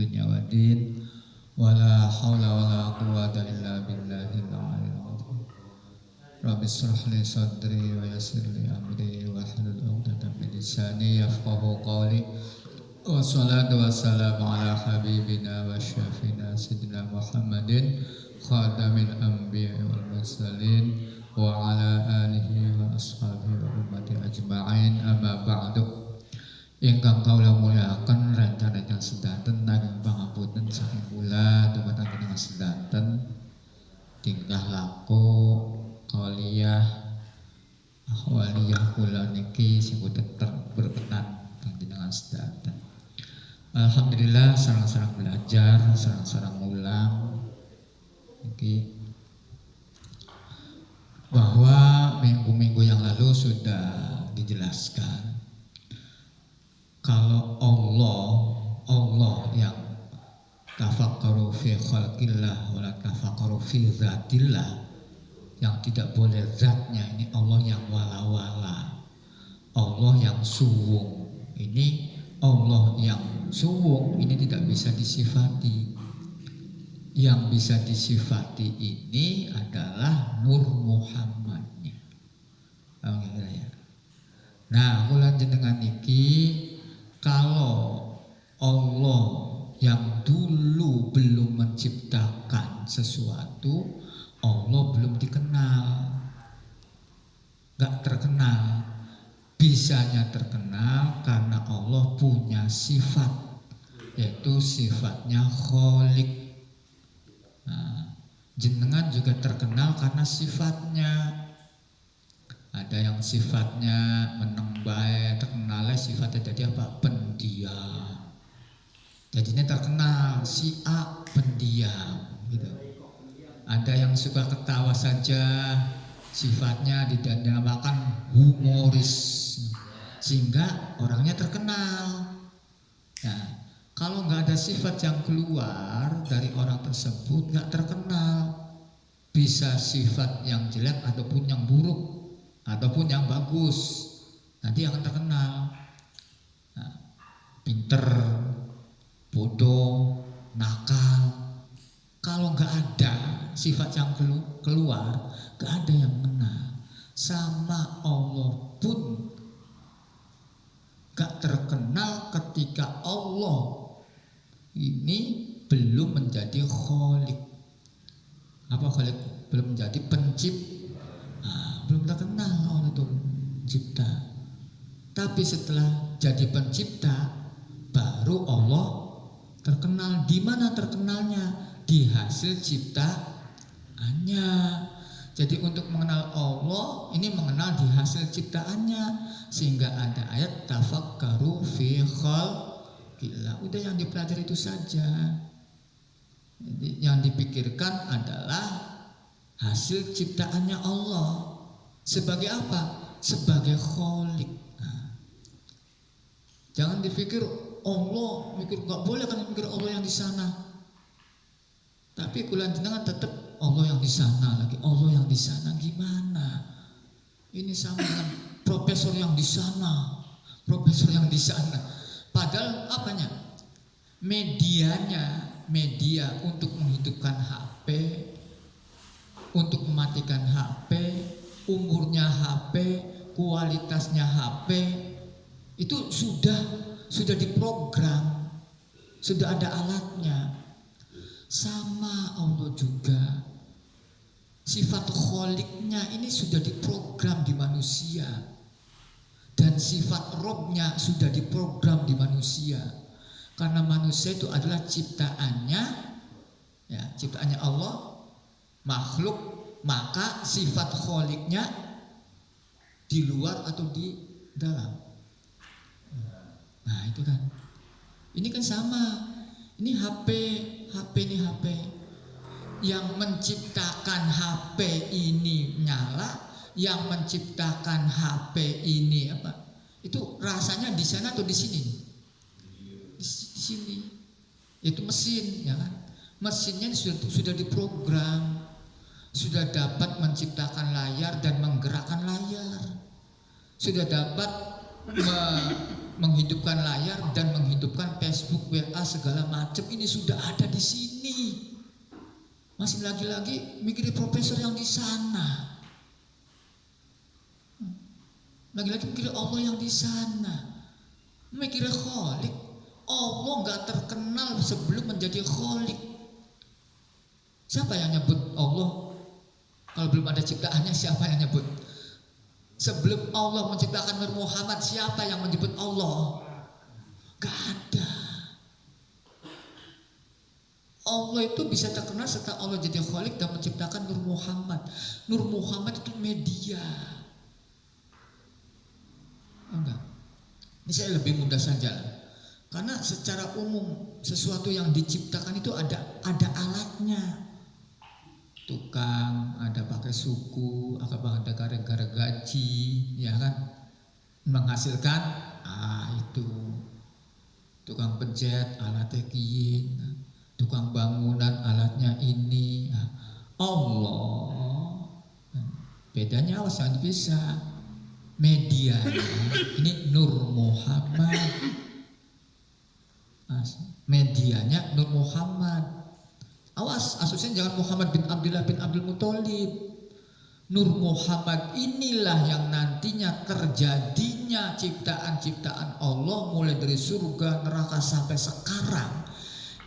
dunya waddin. Wala haula wala quwwata illa billahil aliyyil azim. Rabbi shrah li sadri wa yassir li amri wahlul 'uqdatam min lisani yafqahu qawli. Wassalatu wassalamu ala habibina wa syafina sayyidina Muhammadin khadamil anbiya'i wal mursalin wa ala alihi wa ashabihi wa ummati ajma'in. Amma ba'du. Ingkang kawula mulyakaken rencana sedanten naging pangapunten saking kula dumateng panjenengan sedanten tingkah laku qauliyah ahwaliyah kula niki sing boten berkenan panjenengan sedanten. Alhamdulillah sareng-sareng belajar, sareng-sareng mulang niki bahwa minggu-minggu yang lalu sudah dijelaskan kalau Allah yang tafakkaru fi khalqillah wala tafakkaru fi zatillah, yang tidak boleh zatnya, ini Allah yang wala-wala, Allah yang suwung, ini Allah yang suwung ini tidak bisa disifati. Yang bisa disifati ini adalah Nur Muhammadnya. Nah, kula jenengan niki kalau Allah yang dulu belum menciptakan sesuatu, Allah belum dikenal, gak terkenal. Bisanya terkenal karena Allah punya sifat, yaitu sifatnya Khaliq. Nah, jenengan juga terkenal karena sifatnya. Ada yang sifatnya meneng bae, terkenalnya sifatnya jadi apa? Pendiam. Jadinya terkenal si A pendiam gitu. Ada yang suka ketawa saja, sifatnya dinamakan humoris, sehingga orangnya terkenal. Nah, kalau nggak ada sifat yang keluar dari orang tersebut, nggak terkenal. Bisa sifat yang jelek ataupun yang buruk ataupun yang bagus, nanti akan terkenal. Nah, pinter, bodoh, nakal. Kalau nggak ada sifat yang keluar, nggak ada yang mengenal. Sama Allah pun nggak terkenal ketika Allah ini belum menjadi Khaliq. Apa Khaliq? Belum menjadi pencipta. Belum terkenal Allah itu pencipta. Tapi setelah jadi pencipta, baru Allah terkenal. Di mana terkenalnya? Di hasil ciptaannya. Jadi untuk mengenal Allah, ini mengenal di hasil ciptaannya. Sehingga ada ayat tafakkaru fi khalqillah. Udah yang dipelajari itu saja. Jadi yang dipikirkan adalah hasil ciptaannya Allah. Sebagai apa? Sebagai Khaliq. Nah, jangan dipikir Allah, mikir nggak boleh kan mikir Allah yang di sana. Tapi kula jenengan tetap Allah yang di sana lagi. Allah yang di sana gimana? Ini sama dengan profesor yang di sana, profesor yang di sana. Padahal apanya? Media untuk menghidupkan HP, untuk mematikan HP, umurnya HP, kualitasnya HP, itu sudah diprogram, sudah ada alatnya. Sama Allah juga, sifat Khaliqnya ini sudah diprogram di manusia, dan sifat Robnya sudah diprogram di manusia. Karena manusia itu adalah ciptaannya, ya, ciptaannya Allah, makhluk, maka sifat Khaliqnya di luar atau di dalam. Nah itu kan, ini kan sama. Ini HP ini HP. Yang menciptakan HP ini nyala, yang menciptakan HP ini apa? Itu rasanya di sana atau di sini? Di sini. Itu mesin, ya kan? Mesinnya sudah diprogram, sudah dapat menciptakan layar dan menggerakkan layar, sudah dapat menghidupkan layar dan menghidupkan Facebook, WA segala macam ini sudah ada di sini. Masih lagi-lagi mikirin profesor yang di sana. Lagi-lagi mikirin Allah yang di sana. Mikirin Khalik. Allah nggak terkenal sebelum menjadi Khalik. Siapa yang nyebut Allah? Kalau belum ada ciptaannya, siapa yang nyebut? Sebelum Allah menciptakan Nur Muhammad, siapa yang menyebut Allah? Gak ada. Allah itu bisa terkenal setelah Allah jadi Khalik dan menciptakan Nur Muhammad. Nur Muhammad itu media. Enggak. Ini saya lebih mudah saja. Karena secara umum sesuatu yang diciptakan itu ada alatnya. Tukang, ada pakai suku, ada gara-gara gaji, ya kan, menghasilkan, itu tukang penjahit alatnya kiin, tukang bangunan alatnya ini, Allah, bedanya awas jangan bisa, medianya ini Nur Muhammad, medianya Nur Muhammad. Awas, asusnya jangan Muhammad bin Abdullah bin Abdul Muthalib. Nur Muhammad inilah yang nantinya terjadinya ciptaan-ciptaan Allah mulai dari surga, neraka sampai sekarang.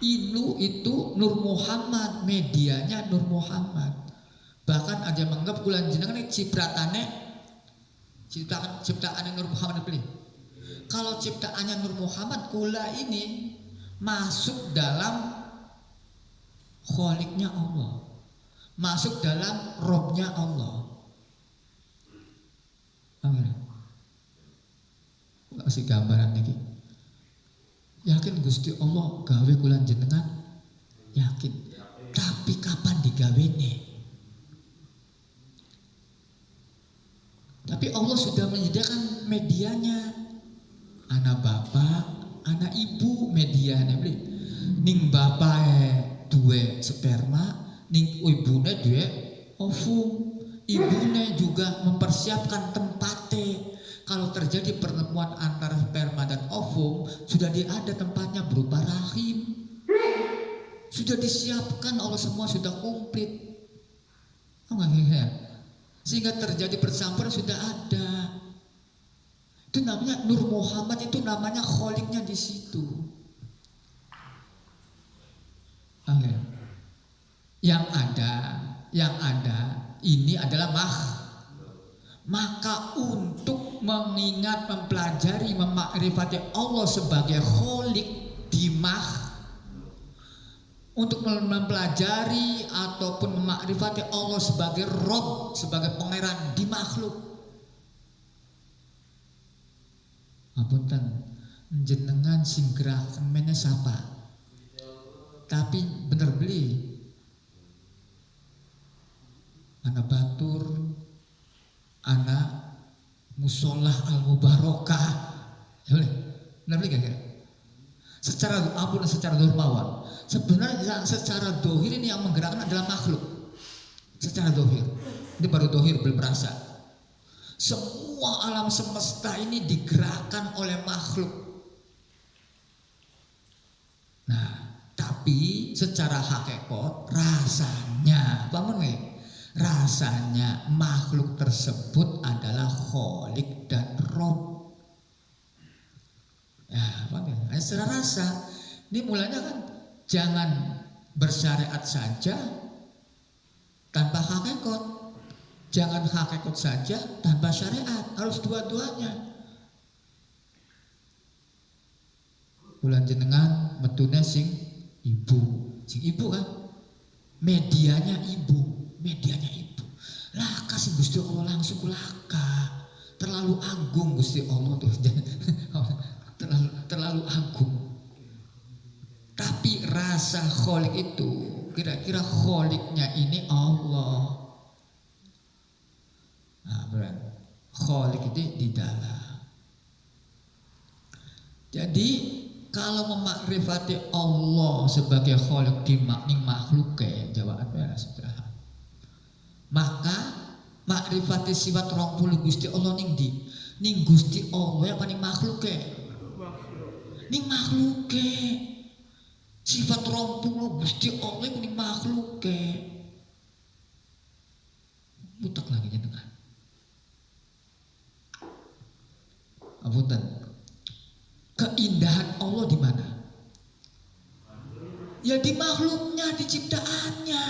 Itu Nur Muhammad, medianya Nur Muhammad. Bahkan ada yang menganggap kulan jenengan ini ciptaan Nur Muhammad beli. Kalau ciptaannya Nur Muhammad, kula ini masuk dalam Kholiknya Allah, masuk dalam Robnya Allah. Kasih gambaran lagi. Yakin Gusti Allah gawe kulan jenengan? Yakin. Tapi kapan digawene? Tapi Allah sudah menyediakan medianya. Anak bapak, anak ibu medianya beli. Ning bapak duwe sperma, ning ibune duwe ovum. Ibune juga mempersiapkan tempatnya. Kalau terjadi pertemuan antara sperma dan ovum, sudah ada tempatnya berupa rahim. Sudah disiapkan, Allah semua sudah komplit. Sehingga terjadi percampuran sudah ada. Itu namanya Nur Muhammad, itu namanya Kholiknya di situ. Yang ada ini adalah maka untuk mengingat, mempelajari, memakrifati Allah sebagai Kholik di untuk mempelajari ataupun memakrifati Allah sebagai Rob, sebagai pangeran di makhluk. Apunten, jenengan sing gerakan mene sapa? Tapi bener beli anak batur, anak musolah al-mubarakah, ya boleh, bener beli kira-kira. Secara apun secara dormawan, sebenarnya secara dohir ini yang menggerakkan adalah makhluk. Secara dohir, ini baru dohir belum merasa. Semua alam semesta ini digerakkan oleh makhluk. Nah, tapi secara hakikat rasanya, rasanya makhluk tersebut adalah Kholik dan Rob. Ya, secara rasa, ini mulanya kan jangan bersyariat saja tanpa hakikat, jangan hakikat saja tanpa syariat, harus dua-duanya. Bulan jenengan metune sing ibu kan, medianya ibu. Lah kasih Gusti Allah langsung kulaka. Terlalu agung Gusti Allah tuh. terlalu agung. Tapi rasa Kholik itu, kira-kira Kholiknya ini Allah. Nah, berarti Kholik itu di dalam. Jadi kalau memakrifati Allah sebagai Kholik di makhluknya, jawabannya sudah. Maka makrifati sifat 20 Gusti Allah ning Gusti Allah apa ning makhluknya? Ini makhluke. Sifat 20 Gusti Allah ini makhluke. Butak lagi jenengan. Apunten. Keindahan Allah di mana? Ya di makhluknya, di ciptaannya.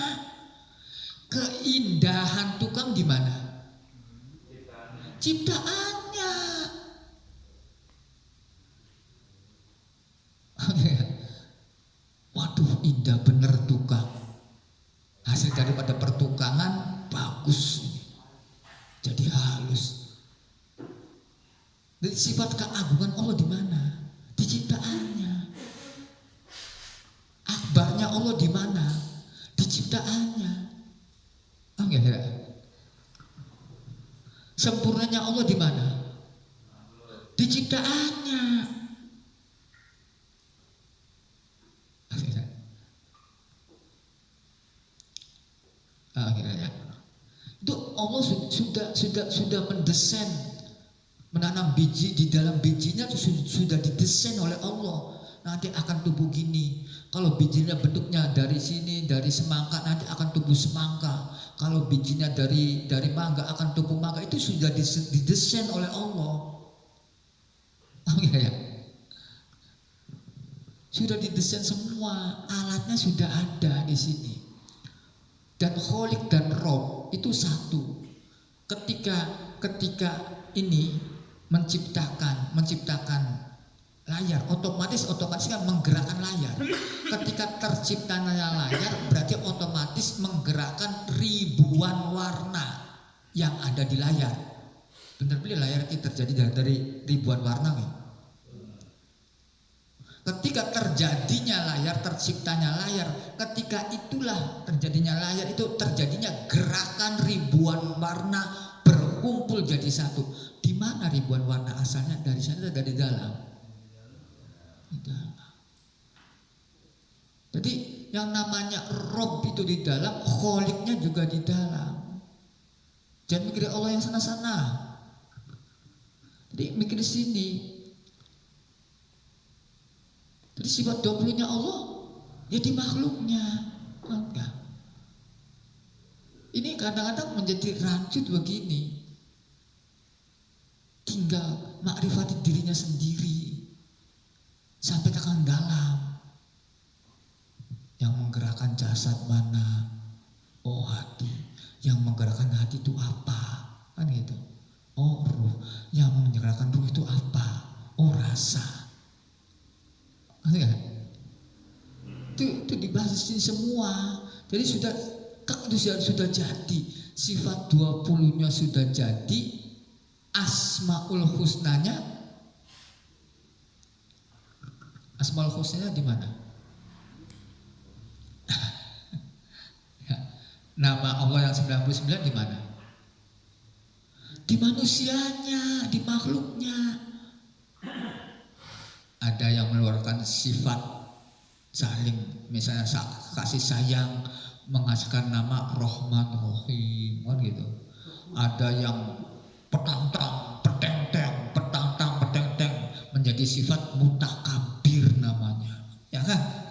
Keindahan tukang di mana? Ciptaannya. Waduh, indah bener tukang. Hasil daripada pertukangan bagus, jadi halus. Jadi sifat keagungan Allah di mana? Di ciptaannya. Akbarnya Allah di mana? Di ciptaannya. Enggak. Sempurnanya Allah di mana? Di ciptaannya. Akhirnya itu Allah sudah mendesain, menanam biji, di dalam bijinya sudah didesain oleh Allah. Nanti akan tumbuh gini. Kalau bijinya bentuknya dari sini, dari semangka, nanti akan tumbuh semangka. Kalau bijinya dari mangga akan tumbuh mangga. Itu sudah didesain oleh Allah. Ya. Sudah didesain semua, alatnya sudah ada di sini. Dan Kholik dan Rob itu satu. Ketika ini menciptakan layar, otomatis kan menggerakkan layar. Ketika terciptanya layar, berarti otomatis menggerakkan ribuan warna yang ada di layar. Benar-benar layar itu terjadi dari ribuan warna nih. Ketika terjadinya layar, terciptanya layar, ketika itulah terjadinya layar, itu terjadinya gerakan ribuan warna berkumpul jadi satu. Di mana ribuan warna asalnya? Dari sana, dari dalam. Di dalam. Jadi yang namanya Rob itu di dalam, Kholiknya juga di dalam. Jangan mikir Allah yang sana-sana. Jadi mikir di sini. Jadi sifat 20-nya Allah ya di makhluknya. Enggak. Ini kadang-kadang menjadi rancut begini. Tinggal makrifati dirinya sendiri sampai ke dalam. Yang menggerakkan jasad mana? Oh, hati. Yang menggerakkan hati itu apa? Kan gitu. Oh, ruh. Yang menggerakkan ruh itu apa? Oh, rasa. Itu dibahasin semua. Jadi sudah jadi. Sifat 20-nya sudah jadi. Asmaul Husnanya di mana? Nama Allah yang 99 di mana? Di manusianya, di makhluknya. Ada yang mengeluarkan sifat saling, misalnya kasih sayang, menghasilkan nama Rahman Rahim, kan gitu. Ada yang petantang, petenteng, menjadi sifat mutakabir namanya, ya kan?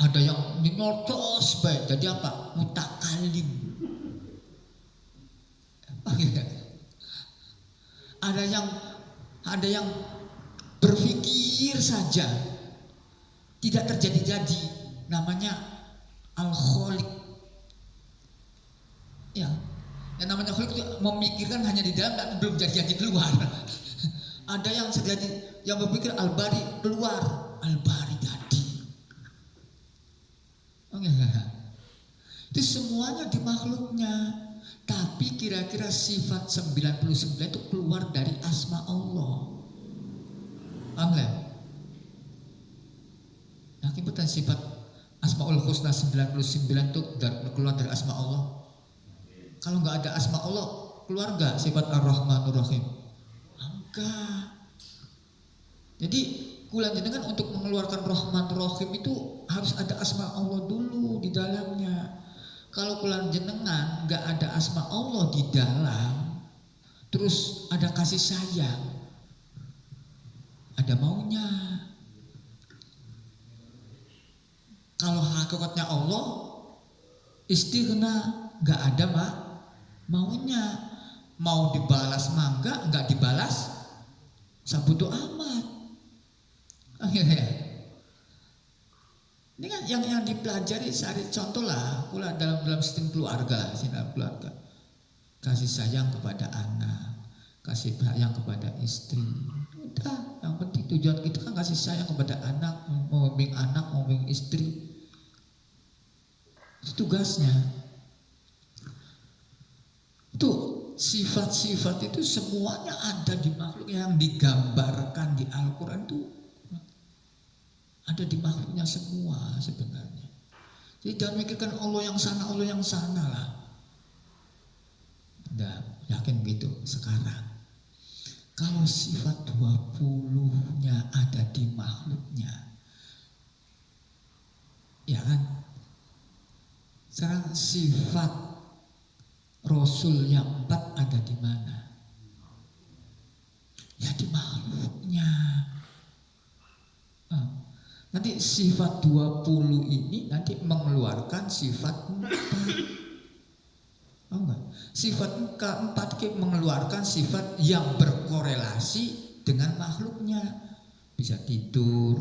Ada yang nyocos baik, jadi apa? Mutakalim. Ada yang berpikir saja tidak terjadi-jadi, namanya Al-Kholik. Ya, yang namanya Kholik itu memikirkan hanya di dalam dan belum jadi keluar. Ada yang terjadi, yang berpikir Al-Bari keluar, Al-Bari jadi. Itu semuanya di makhluknya. Tapi kira-kira sifat 99 itu keluar dari asma Allah. Amin. Akibatnya sifat Asmaul Husna 99 itu keluar dari asma Allah. Kalau nggak ada asma Allah, keluar nggak sifat Ar-Rahmanur Rahim? Enggak. Jadi kulan jenengan untuk mengeluarkan Rahmanur Rahim itu harus ada asma Allah dulu di dalamnya. Kalau kulan jenengan nggak ada asma Allah di dalam, terus ada kasih sayang, ada maunya. Kalau hakikatnya Allah istighna, nggak ada maunya. Mau dibalas mangga, nggak dibalas sabodo amat. Ini kan yang dipelajari sehari, contoh lah, pula dalam sistem keluarga, kasih sayang kepada anak, kasih sayang kepada istri. Udah, yang penting tujuan kita kan kasih sayang kepada anak, membimbing istri. Itu tugasnya. Itu sifat-sifat itu semuanya ada di makhluk yang digambarkan di Al-Quran itu ada di makhluknya semua sebenarnya. Jadi jangan mikirkan Allah yang sana lah. Udah yakin begitu sekarang. Kalau sifat 20-nya ada di makhluknya, ya kan? Sekarang sifat Rasul yang 4 ada di mana? Ya di makhluknya. Nanti sifat 20 ini nanti mengeluarkan sifat 4. Oh enggak? Sifat keempat mengeluarkan sifat yang berkorelasi dengan makhluknya. Bisa tidur,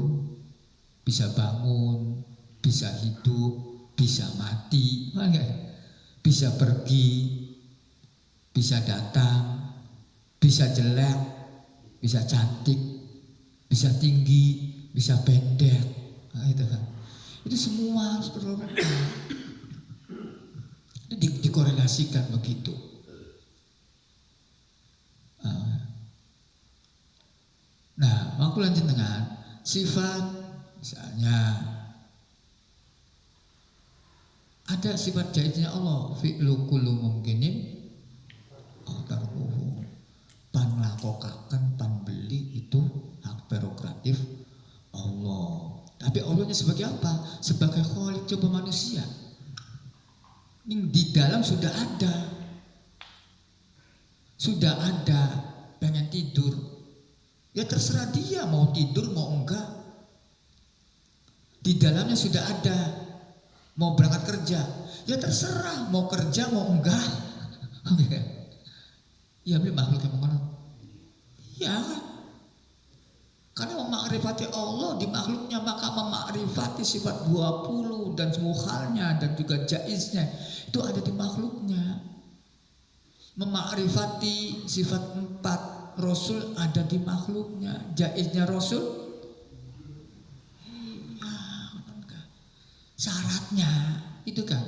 bisa bangun, bisa hidup, bisa mati, bisa pergi, bisa datang, bisa jelek, bisa cantik, bisa tinggi, bisa pendek. Nah, itu kan. Itu semua harus berkorelasi. Dikorelasikan begitu. Nah, aku lanjut dengan sifat, misalnya ada sifat jaiznya Allah, fi'lu kullu mungkinin tarkuhu, pan lakokaken pan beli itu hak prerogatif Allah. Tapi Allahnya sebagai apa? Sebagai khalik. Coba manusia ini di dalam sudah ada pengen tidur, ya terserah dia mau tidur mau enggak. Di dalamnya sudah ada mau berangkat kerja, ya terserah mau kerja mau enggak. Ya beli makhluk yang mana? Ya karena memakrifati Allah di makhluknya, maka memakrifati sifat 20 dan semua halnya dan juga jaiznya itu ada di makhluknya. Memakrifati sifat 4 Rasul ada di makhluknya, jaiznya Rasul. Iya, syaratnya itu kan.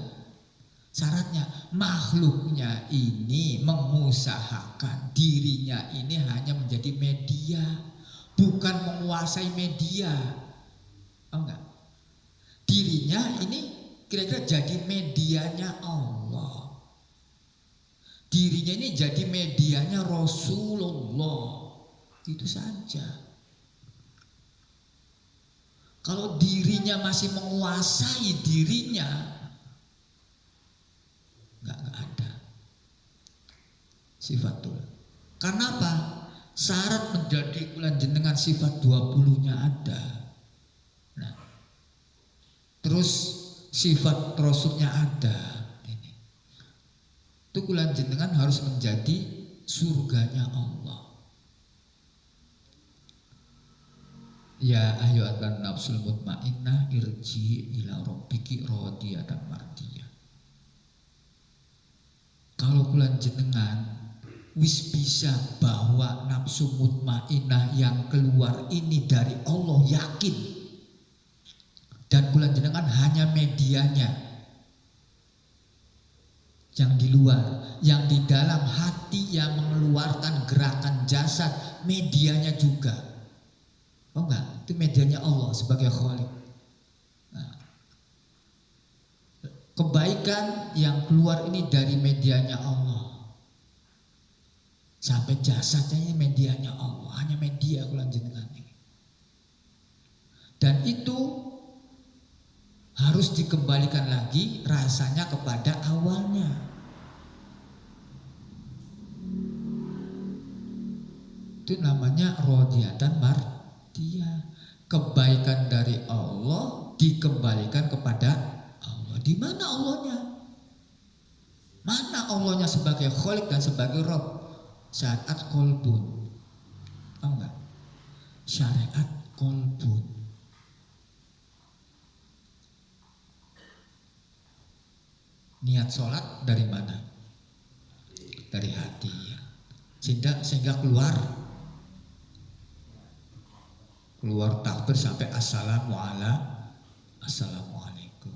Syaratnya makhluknya ini mengusahakan dirinya ini hanya menjadi media, bukan menguasai media. Oh enggak. Dirinya ini kira-kira jadi medianya Allah. Dirinya ini jadi medianya Rasulullah. Itu saja. Kalau dirinya masih menguasai dirinya, enggak ada sifatul. Karena apa? Syarat menjadi ulan jenengan sifat 20-nya ada. Nah, terus sifat Rasulnya ada. Ini. Itu ulan jenengan harus menjadi surganya Allah. Ya ayyuhan nafsul mutmainnah irji ila rabbiki radiyatan mardiyah. Kalau ulan jenengan wis bisa bahwa nafsu mutmainnah yang keluar ini dari Allah, yakin, dan bulan jenengan hanya medianya, yang di luar, yang di dalam hati yang mengeluarkan gerakan jasad, medianya juga. Oh enggak, itu medianya Allah sebagai khalik. Nah, kebaikan yang keluar ini dari medianya Allah. Sampai jasadnya ini medianya Allah, hanya media kulan jenengan ini. Dan itu harus dikembalikan lagi rasanya kepada awalnya. Itu namanya rodiyatan dia. Kebaikan dari Allah dikembalikan kepada Allah. Di mana Allahnya? Mana Allahnya sebagai Khalik dan sebagai Rabb? Syariat kolbun. Tahu nggak? Syariat kolbun. Niat sholat dari mana? Dari hati. Sehingga keluar takbir sampai assalamualaikum.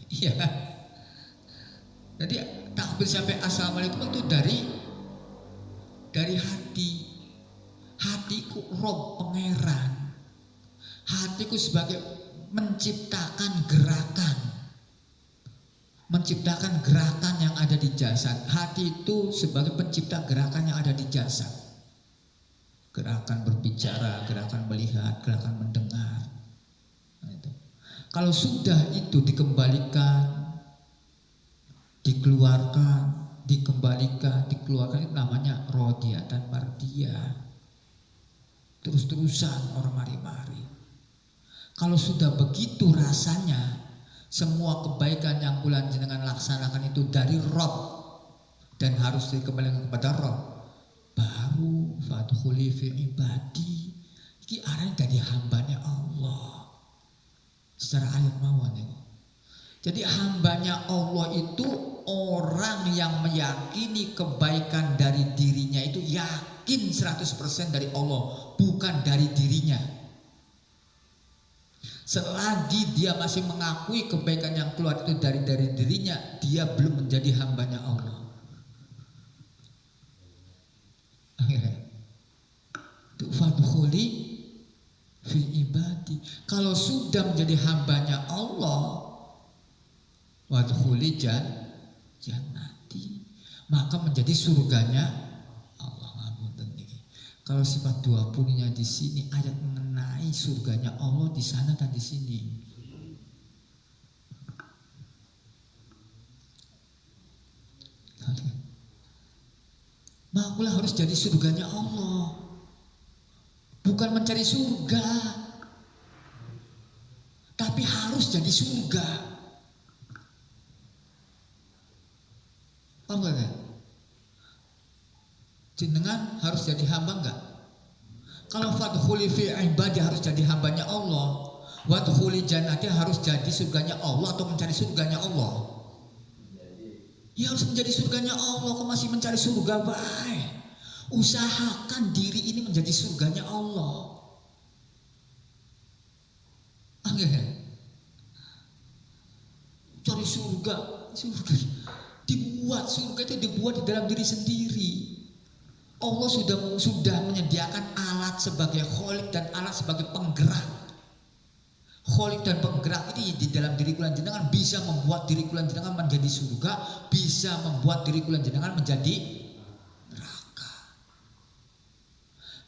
Iya. Jadi takbir sampai assalamualaikum itu dari hati. Hatiku Rob pangeran. Hatiku sebagai menciptakan gerakan yang ada di jasad. Hati itu sebagai pencipta gerakan yang ada di jasad. Gerakan berbicara, gerakan melihat, gerakan mendengar. Nah, itu. Kalau sudah itu dikembalikan, dikeluarkan, dikeluarkan, itu namanya rodiyah dan mardiyah. Terus-terusan orang mari-mari. Kalau sudah begitu rasanya, semua kebaikan yang bulan jenengan laksanakan itu dari Rob dan harus dikembalikan kepada Rob. Baru fadkhuli fi ibadi. Iki arane dadi hambanya Allah. Secara ayat mawon ya. Jadi hambanya Allah itu orang yang meyakini kebaikan dari dirinya itu yakin 100% dari Allah, bukan dari dirinya. Selagi dia masih mengakui kebaikan yang keluar itu dari dirinya, dia belum menjadi hambanya Allah. Fadkhuli fi ibadi. Kalau sudah menjadi hambanya Allah, wadkhuli jannati, maka menjadi surganya Allah. Kalau sifat 20-nya di sini ayat mengenai surganya Allah di sana dan di sini. Maka harus jadi surganya Allah. Bukan mencari surga, tapi harus jadi surga. Paham gak? Jenengan harus jadi hamba enggak? Kalau fadkhuli fi ibadi harus jadi hambanya Allah, wadkhuli jannati harus jadi surganya Allah atau mencari surganya Allah? Ya harus menjadi surganya Allah. Kok masih mencari surga baik? Usahakan diri ini menjadi surganya Allah. Cari surga dibuat, surga itu dibuat di dalam diri sendiri. Allah sudah menyediakan alat sebagai kholik dan alat sebagai penggerak. Kholik dan penggerak ini di dalam diri kulan jenengan bisa membuat diri kulan jenengan menjadi surga, bisa membuat diri kulan jenengan menjadi neraka.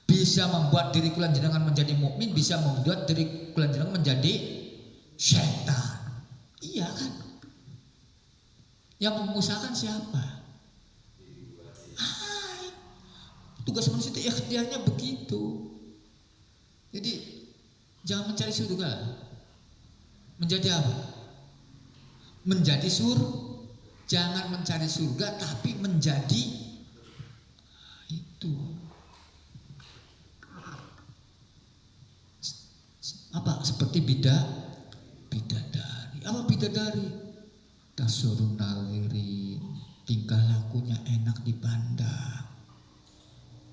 Bisa membuat diri kulan jenengan menjadi mukmin, bisa membuat diri kulan jenengan menjadi setan. Iya kan? Yang mengusahakan siapa? Tugas manusia itu ikhtiarnya begitu. Jadi jangan mencari surga. Menjadi apa? Menjadi jangan mencari surga tapi menjadi itu. Apa? Seperti bidadari. Apa bidadari? Tasurun nawirin, tingkah lakunya enak dipandang.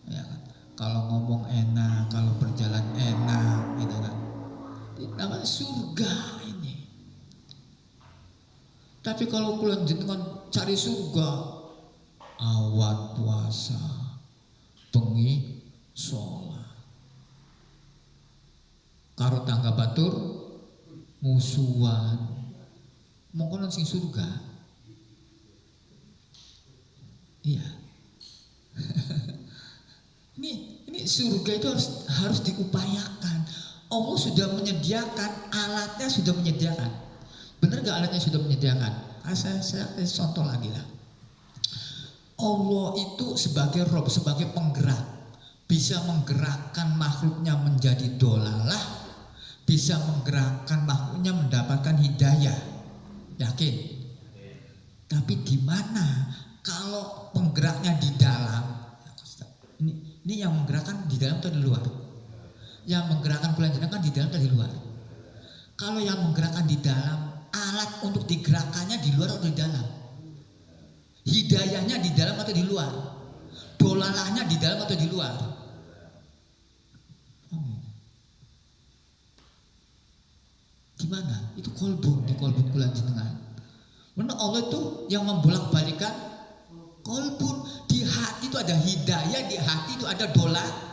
Ya kan? Kalau ngomong enak, kalau berjalan enak, gitu kan. Namanya surga ini. Tapi kalau kalian jenengan cari surga, awan puasa, bengi sholat, karo tangga batur, musuhan, mongkonan sing surga. Iya. Ini surga itu harus diupayakan. Allah sudah menyediakan, alatnya sudah menyediakan. Benar gak alatnya sudah menyediakan? Saya kasih contoh lagi lah. Allah itu sebagai Rob, sebagai penggerak. bisa menggerakkan makhluknya menjadi dolalah, bisa menggerakkan makhluknya mendapatkan hidayah. Yakin? Tapi di mana kalau penggeraknya di dalam? Ini yang menggerakkan di dalam atau di luar? Yang menggerakkan kulanjenengan kan di dalam atau di luar? Kalau yang menggerakkan di dalam, alat untuk digerakkannya di luar atau di dalam? Hidayahnya di dalam atau di luar? Dolalahnya di dalam atau di luar? Gimana? Itu kolbun, di kolbun kulanjenengan. Karena Allah itu yang membolak-balikan kolbun. Di hati itu ada hidayah, di hati itu ada dolar.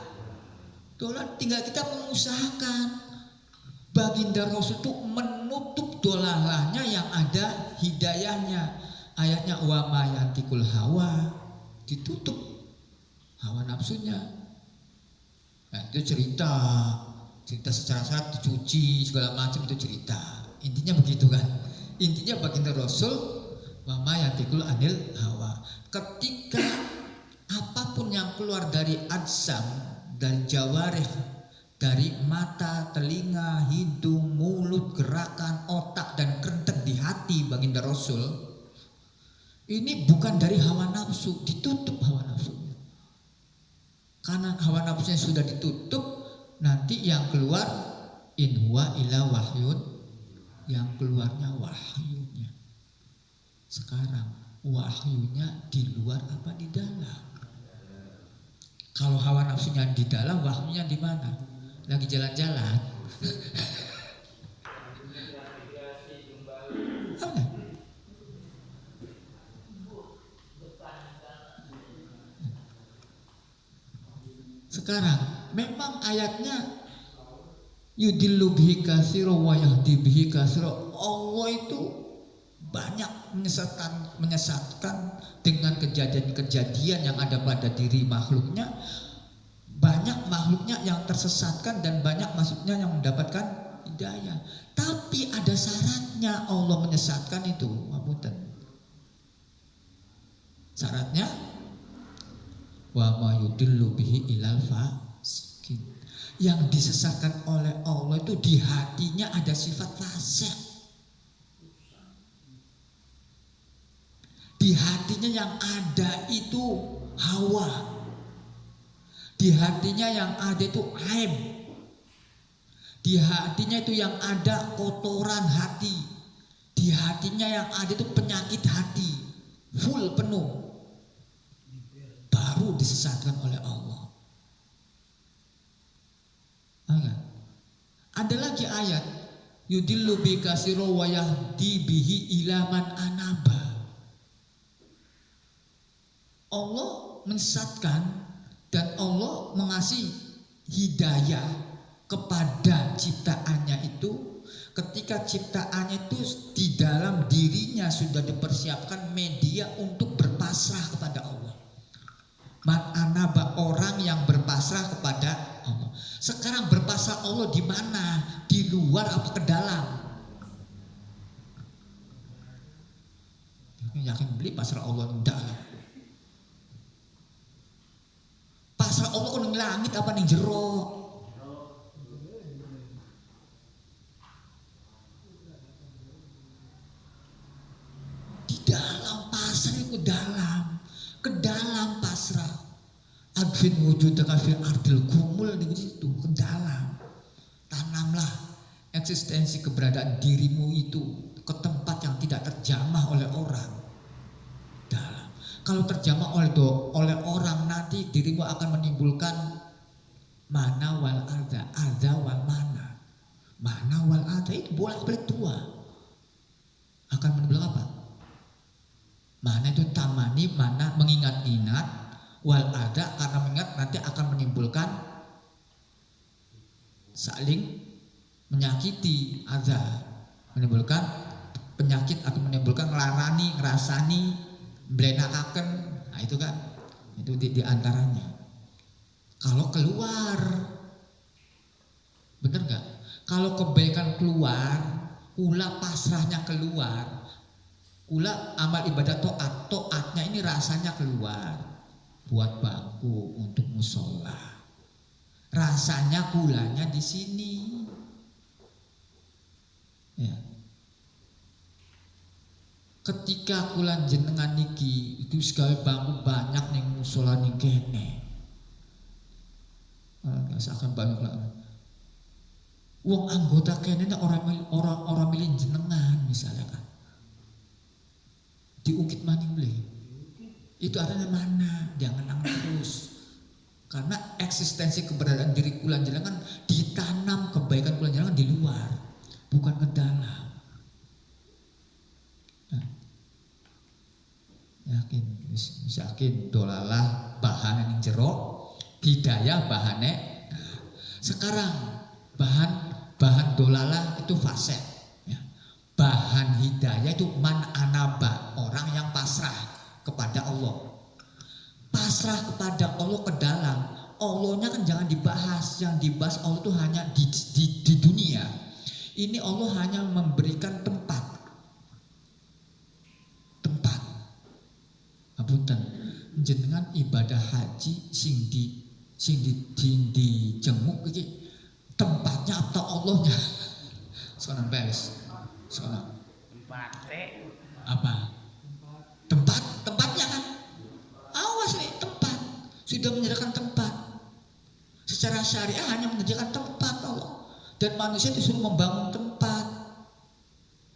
Tinggal kita mengusahakan. Baginda Rasul itu menutup dolalahnya yang ada hidayahnya. Ayatnya wa ma yantikul hawa, ditutup hawa nafsunya. Nah, itu cerita secara dicuci segala macam, itu cerita. Intinya begitu kan. Intinya baginda Rasul wa ma yantikul anil hawa. Ketika apapun yang keluar dari ajsam, dari jawarih, dari mata, telinga, hidung, mulut, gerakan, otak, dan kerentek di hati baginda Rasul, ini bukan dari hawa nafsu, ditutup hawa nafsunya. Karena hawa nafsunya sudah ditutup, nanti yang keluar in huwa illa wahyun, yang keluarnya wahyunya. Sekarang wahyunya di luar apa di dalam? Kalau hawa nafsunya di dalam, wahyunya di mana? Lagi jalan-jalan. Sekarang memang ayatnya yudillu bihi katsira wa yahdi bihi katsira. Allah itu banyak menyesatkan dengan kejadian-kejadian yang ada pada diri makhluknya. Banyak makhluknya yang tersesatkan dan banyak makhluknya yang mendapatkan hidayah. Tapi ada syaratnya Allah menyesatkan itu. Syaratnya wa ma yudillu bihi ilal fasikin. Yang disesatkan oleh Allah itu di hatinya ada sifat fasik. Di hatinya yang ada itu hawa. Di hatinya yang ada itu aib. Di hatinya itu yang ada kotoran hati. Di hatinya yang ada itu penyakit hati. Full penuh. Baru disesatkan oleh Allah. Ada lagi ayat yudillu bi katsira wa yahdi bihi ila man anaba. Allah menyesatkan dan Allah mengasih hidayah kepada ciptaannya itu ketika ciptaannya itu di dalam dirinya sudah dipersiapkan media untuk berpasrah kepada Allah. Man anaba, orang yang berpasrah kepada Allah. Sekarang berpasrah Allah di mana? Di luar atau ke dalam? Yakin beli pasrah Allah enggak lah. Pasrah Allah kok ning langit apa ning jero? Di dalam pasrah itu dalam, ke dalam pasrah. Adfin wujudaka fil ardil kumul di situ, ke dalam. Tanamlah eksistensi keberadaan dirimu itu ke tempat yang tidak terjamah oleh orang. Dalam. Kalau terjamah oleh orang, nanti dirimu akan menimbulkan mana wal ada wal mana. Mana wal ada itu bolak-balik dua. Akan menimbulkan apa? Mana itu tamani, mana mengingat-ingat, wal ada karena mengingat nanti akan menimbulkan saling menyakiti, ada menimbulkan penyakit, akan menimbulkan ngelarani, ngerasani, blenakaken. Nah itu kan, itu di antaranya. Kalau keluar, bener nggak? Kalau kebaikan keluar, kula pasrahnya keluar, kula amal ibadah toatnya ini rasanya keluar, buat bangku untuk musola. Rasanya gulanya di sini. Ya. Ketika kula jenengan niki itu segala bangku banyak ning musala ning kene. Akan banyak lah. Wong anggota kene orang milih jenengan misalnya kan. Diungkit maning beli. Itu artinya mana? Jangan terus. Karena eksistensi keberadaan diri kula jenengan ditanam kebaikan kula jenengan di luar, bukan ke dalam. Nah, yakin dolalah bahan yang jero, hidayah bahane. Nah, sekarang bahan dolalah itu fase. Ya. Bahan hidayah itu man anaba, orang yang pasrah kepada Allah. Pasrah kepada Allah ke dalam. Allahnya kan jangan dibahas. Yang dibahas Allah itu hanya di dunia. Ini Allah hanya memberikan tempat. Apunten, jenengan ibadah haji sing di jenguk iki tempatnya atau Allahnya? Sekarang bes. Sekarang. Apa? Tempatnya kan? Awas nih, tempat. Sudah menyediakan tempat. Secara syariah hanya menyediakan tempat Allah. Dan manusia disuruh membangun tempat.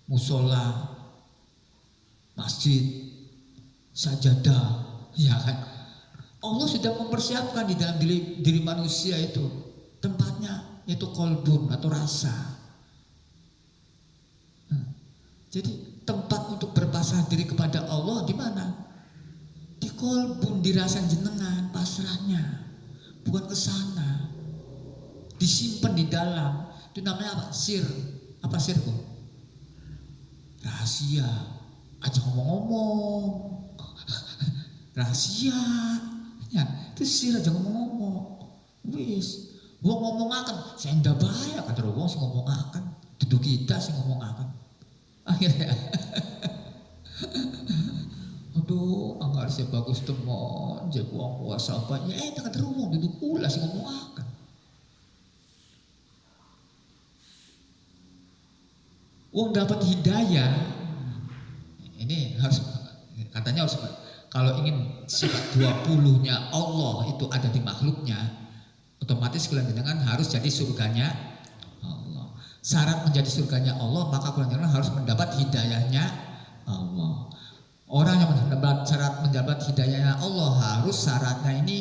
Musola, masjid, sajadah, ya kan? Allah sudah mempersiapkan di dalam diri manusia itu tempatnya, yaitu kolbun atau rasa. Jadi tempat untuk berpasrah diri kepada Allah di mana? Di kolbun, dirasa jenengan pasrahnya, bukan ke sana. Disimpan di dalam. Itu namanya apa? Sir. Apa sir kok? Rahasia. Aja ngomong-ngomong. Rahasia. Ya, itu sir aja ngomong-ngomong. Wis, wong ngomongaken, saya ndak bahaya kata wong sing ngomongaken. Dudu kita sing ngomongaken. Akhirnya aduh, anggar saya bagus temon, jadi uang kuasa apa? Ya, tak ada rumah duduk pula sih ngomong akan. Uang dapat hidayah, ini harus katanya harus kalau ingin sifat 20-nya Allah itu ada di makhluknya, otomatis kalian jenengan harus jadi surganya Allah. Syarat menjadi surganya Allah, maka kalian jenengan harus mendapat hidayahnya Allah. Orang yang mendapat syarat mendapat hidayahnya Allah harus syaratnya ini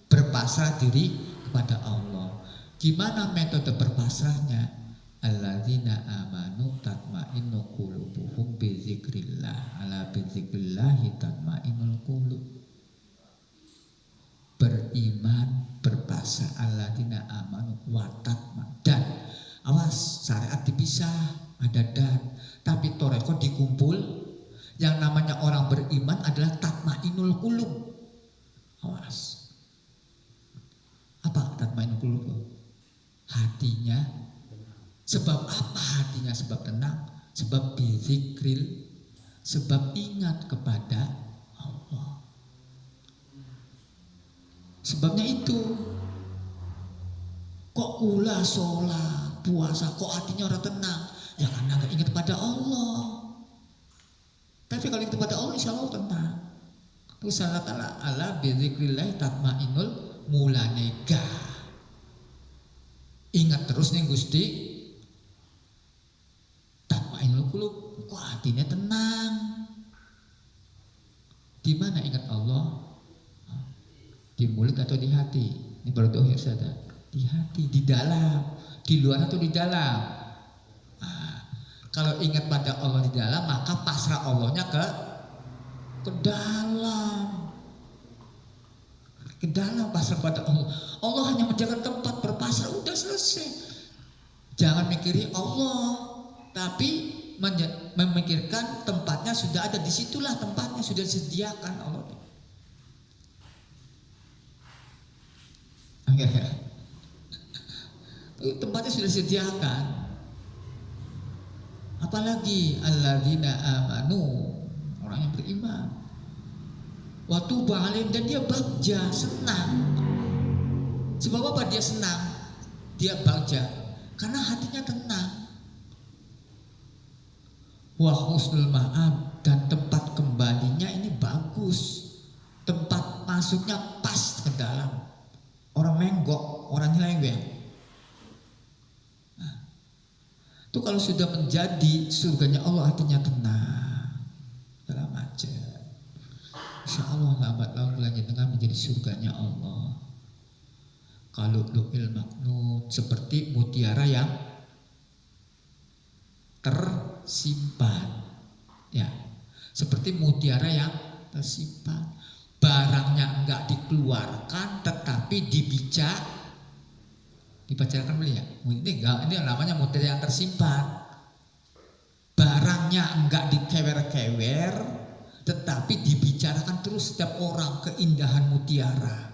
berpasrah diri kepada Allah. Gimana metode berpasrahnya? Alladzina amanu tatma'innu qulubuhum bizikrillah. Ala bizikrillahi tatma'innul qulub. Beriman, berpasrah. Alladzina amanu wa tatma. Dan awas, syariat dipisah, ada dan. Tapi toreko dikumpul. Yang namanya orang beriman adalah tatmainul qulub. Awas. Apa tatmainul qulub? Hatinya. Sebab apa hatinya? Sebab tenang. Sebab bizikril. Sebab ingat kepada Allah. Sebabnya itu. Kok kula sholat, puasa, kok hatinya orang tenang? Ya karena gak ingat kepada Allah. Tapi kalau itu pada Allah, insya Allah tenang. Terus Allah Ta'ala ala bizikrillah tatmainul mulanega. Ingat terus nih Gusti, tatmainul qulub, kok hatinya tenang. Di mana ingat Allah? Di mulut atau di hati? Ini baru dohir saja. Di hati, di dalam, di luar atau di dalam. Kalau ingat pada Allah di dalam, maka pasrah Allahnya ke dalam. Ke dalam pasrah pada Allah. Allah hanya menyediakan tempat berpasrah, udah selesai. Jangan mikiri Allah, tapi memikirkan tempatnya sudah ada, disitulah tempatnya sudah disediakan Allah. Tempatnya sudah disediakan. Apalagi alladzina amanu, orang yang beriman. Waktu ba'alim, dan dia bagja, senang. Sebab apa dia senang? Dia bahagia karena hatinya tenang. Wa husnul ma'ab, dan tempat kembalinya ini bagus. Tempat masuknya pas ke dalam. Orang menggok, orang nyeleweng. Nah, itu kalau sudah menjadi surganya Allah, hatinya tenang. Dalam aja. Insya Allah lambat laun dengan menjadi surganya Allah. Kalau lu'il maknun, seperti mutiara yang tersimpan, ya, seperti mutiara yang tersimpan. Barangnya enggak dikeluarkan, tetapi dibicarakan boleh ya? Ini namanya mutiara yang tersimpan. Barangnya enggak dikewer-kewer, tetapi dibicarakan terus setiap orang keindahan mutiara.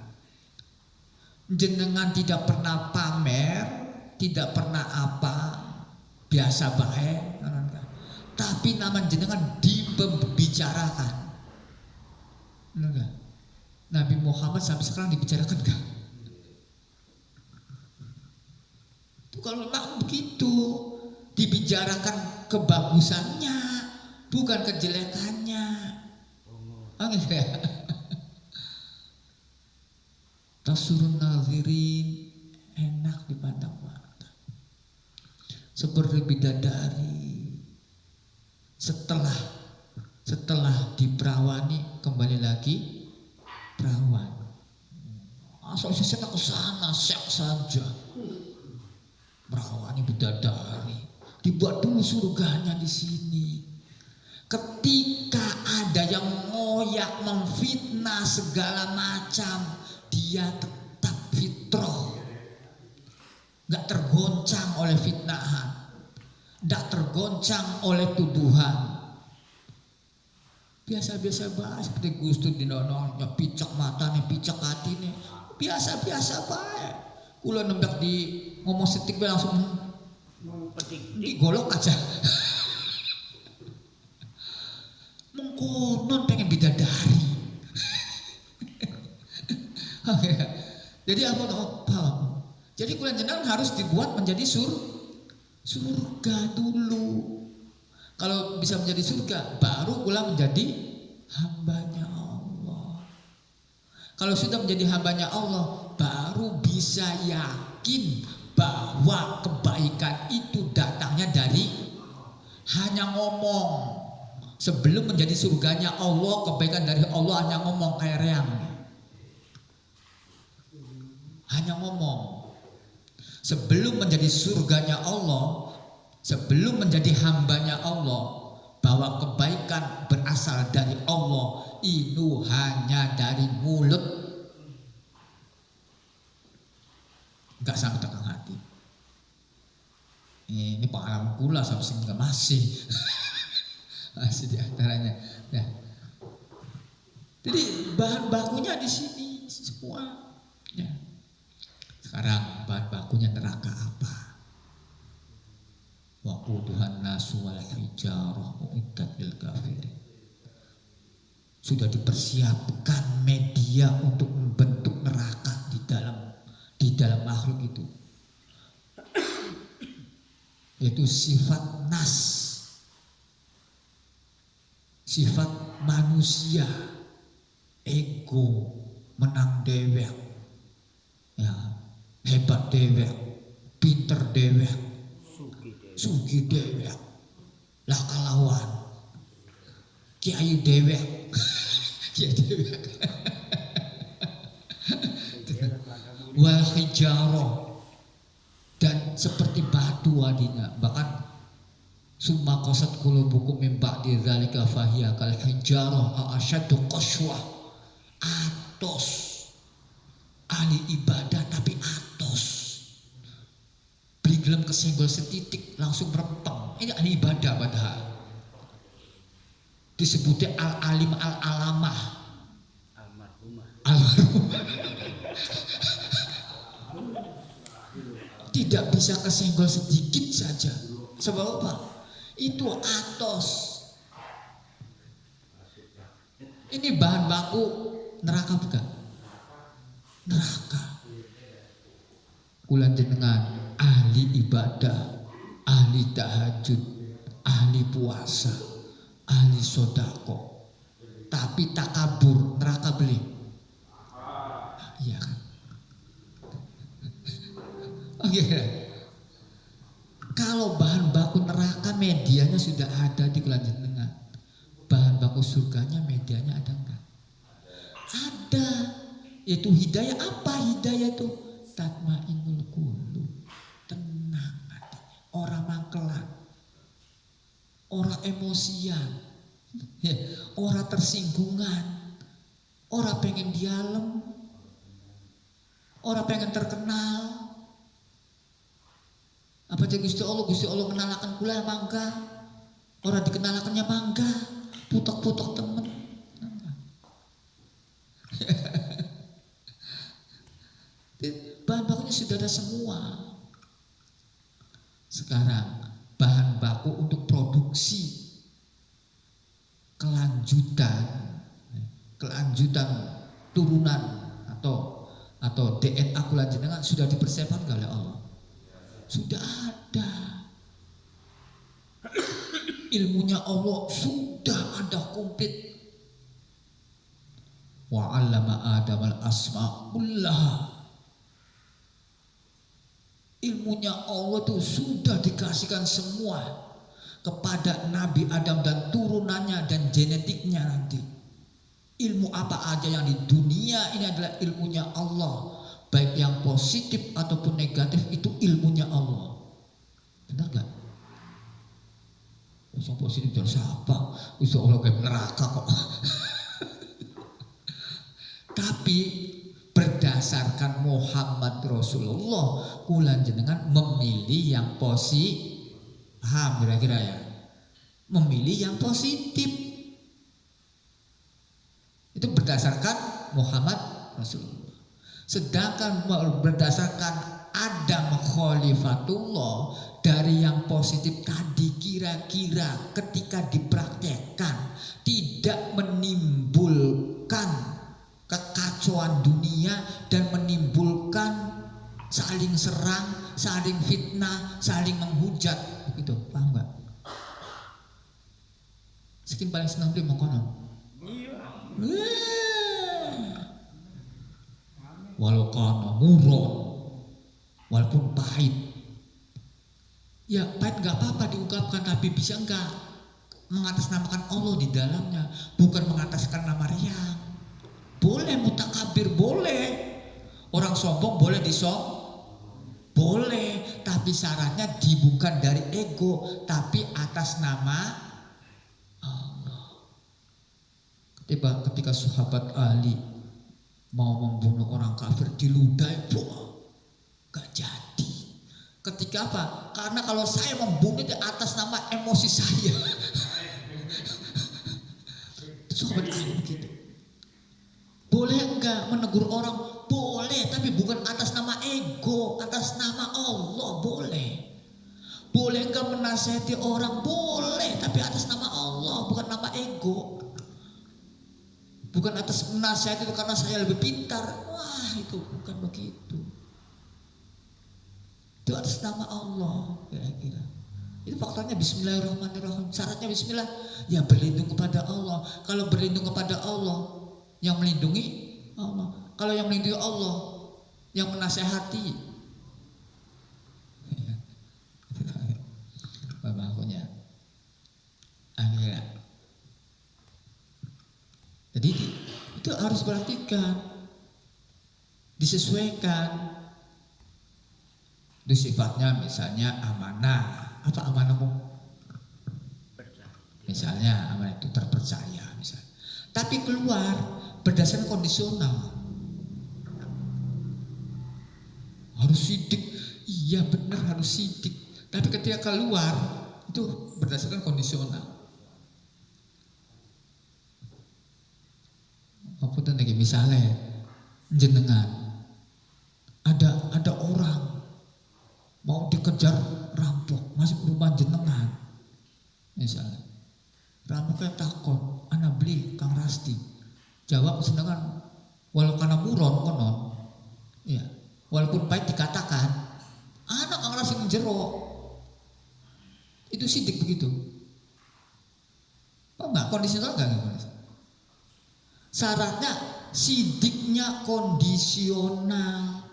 Jenengan tidak pernah pamer, tidak pernah apa, biasa baik, tapi nama jenengan dibicarakan. Nabi Muhammad sampai sekarang dibicarakan gak? Itu kalau memang begitu, dibicarakan kebagusannya, bukan kejelekannya. Tasurun nazirin, enak dipandang mata. Seperti bidadari. Setelah diperawani, kembali lagi perawan. Asal saya ke sana, syak saja. Perawani bidadari. Dibuat dulu surganya di sini. Ketika ada yang ngoyak, memfitnah segala macam, dia tetap fitrah, gak tergoncang oleh fitnahan, gak tergoncang oleh tuduhan. Biasa-biasa baik, seperti Gustu dinononya picak mata nih, picak hati nih, biasa-biasa baik. Kula nembak di ngomong setik langsung digolok aja. Mengkonon pengen bidadari. Jadi apa? Jadi kuliah jenengan harus dibuat menjadi surga dulu. Kalau bisa menjadi surga, baru kuliah menjadi hambanya Allah. Kalau sudah menjadi hambanya Allah, baru bisa yakin bahwa kebaikan itu datangnya dari hanya ngomong. Sebelum menjadi surganya Allah, kebaikan dari Allah hanya ngomong kayak reang. Hanya ngomong. Sebelum menjadi surganya Allah, sebelum menjadi hambanya Allah, bahwa kebaikan berasal dari Allah, itu hanya dari mulut, gak sampai tekan hati. Ini pengalaman pula sampai sehingga masih di antaranya. Ya. Jadi bahan bakunya di sini semua. Ya. Sekarang bahan bakunya neraka apa? Waquduhan nasu wal hijarah uiddat lil kafirin. Sudah dipersiapkan media untuk membentuk neraka di dalam makhluk itu. Yaitu sifat nas, sifat manusia, ego, menang dewek, ya, hebat dewek, pinter dewek, sugi dewek, laka lawan, kiai dewek, kiai dewek, wal hijarah, dan seperti batu adinya. Bahkan summa qasat qulubukum min ba'di dzalika fahiya kal hijarah asyaddu qaswah. Atos, ahli ibadah tapi atos. Beli gelem kesenggol setitik langsung merempeng. Ini ahli ibadah padahal. Disebutnya al-alim al-alamah. Almarhumah. Tidak bisa kesenggol sedikit saja. Sebab apa? Itu atos. Ini bahan baku neraka bukan? Neraka. kula jenengan ahli ibadah, ahli tahajud, ahli puasa, ahli sodako, tapi takabur neraka beli. Iya kan? Oke. Kalau bahan baku neraka medianya sudah ada di kula jenengan, bahan baku surganya medianya ada enggak? Ada. Itu hidayah. Apa hidayah itu? Tatmainul qulub, tenang hatinya, orang mangkelan, orang emosian, ya, orang tersinggungan, orang pengen dialem, orang pengen terkenal. Apa aja Gusti Allah kenalakan kula mangga, orang dikenalakannya mangga, putok-putok temen. Bahan bakunya sudah ada semua. Sekarang bahan baku untuk produksi kelanjutan turunan atau DNA kula jenengan sudah dipersiapkan oleh Allah. Sudah ada. Ilmunya Allah sudah ada komplit. Wa 'allama Adamal asma' kullaha. Ilmunya Allah itu sudah dikasihkan semua kepada Nabi Adam dan turunannya dan genetiknya nanti. Ilmu apa aja yang di dunia ini adalah ilmunya Allah. Baik yang positif ataupun negatif itu ilmunya Allah. Benar gak? Yang positif dari siapa? Insya Allah kayak neraka kok. Tapi berdasarkan Muhammad Rasulullah, kula jenengan memilih yang positif. Kira-kira ya. Memilih yang positif. Itu berdasarkan Muhammad Rasulullah. Sedangkan berdasarkan Adam Khalifatullah, dari yang positif tadi kira-kira ketika dipraktekkan tidak menimbulkan kekacauan dunia dan menimbulkan saling serang, saling fitnah, saling menghujat, begitu, paham nggak? Sekian paling senang dia mengkonon. Walau kana muron, walaupun pahit, ya pahit nggak apa-apa diungkapkan, tapi bisa nggak mengatasnamakan Allah di dalamnya, bukan mengataskan nama riang. Boleh mutakabir, boleh orang sombong, boleh boleh, tapi syaratnya bukan dari ego, tapi atas nama Allah. Ketika sahabat Ali mau membunuh orang kafir diludahi, gak jadi. Ketika apa? Karena kalau saya membunuh di atas nama emosi saya. Sahabat Ali begitu. Boleh enggak menegur orang? Boleh, tapi bukan atas nama ego, atas nama Allah, boleh. Boleh enggak menasihati orang? Boleh, tapi atas nama Allah, bukan nama ego. Bukan atas menasihati itu karena saya lebih pintar. Wah, itu bukan begitu. Itu atas nama Allah, kira-kira. Itu faktanya bismillahirrahmanirrahim. Syaratnya bismillah, ya berlindung kepada Allah. Kalau berlindung kepada Allah, yang melindungi Allah. Kalau yang melindungi Allah, yang menasehati. Bapaknya. Akhirnya. Jadi itu harus perhatikan, disesuaikan. Itu sifatnya misalnya amanah. Apa amanahmu? Misalnya amanah itu terpercaya misalnya. Tapi keluar berdasarkan kondisional. Harus sidik. Iya benar harus sidik. Tapi ketika keluar itu berdasarkan kondisional. Apa tuh lagi misalnya jenengan ada orang mau dikejar rampok masuk rumah jenengan, misalnya rampoknya takut, anak beli Kang Rasti, jawab jenengan walau karena muron konon, ya walaupun baik dikatakan sing jero. Itu sidik begitu. Apa enggak kondisional enggak? Syaratnya sidiknya kondisional.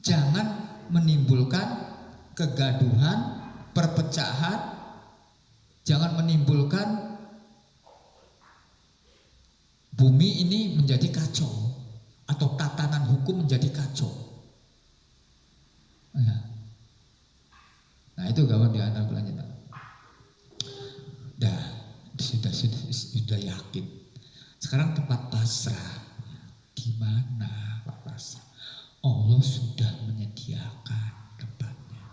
Jangan menimbulkan kegaduhan, perpecahan, jangan menimbulkan bumi ini menjadi kacau atau tatanan hukum menjadi kacau. Nah itu kawan di anak kelanjutan. Sudah yakin. Sekarang tempat pasrah. Di mana Pak pasrah? Allah sudah menyediakan tempatnya.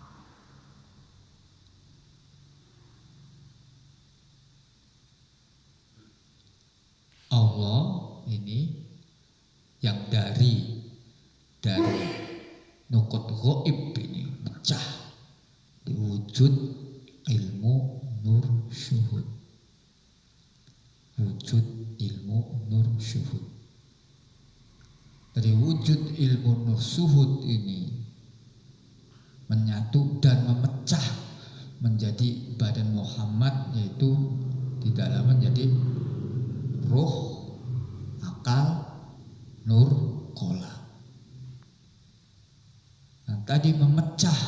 Allah ini yang dari nukut ghaib ini pecah di wujud ilmu nur syuhud. Wujud ilmu nur syuhud. Dari wujud ilmu nur syuhud ini menyatu dan memecah menjadi badan Muhammad, yaitu di dalam menjadi ruh, akal, nur, qalam. Nah, tadi memecah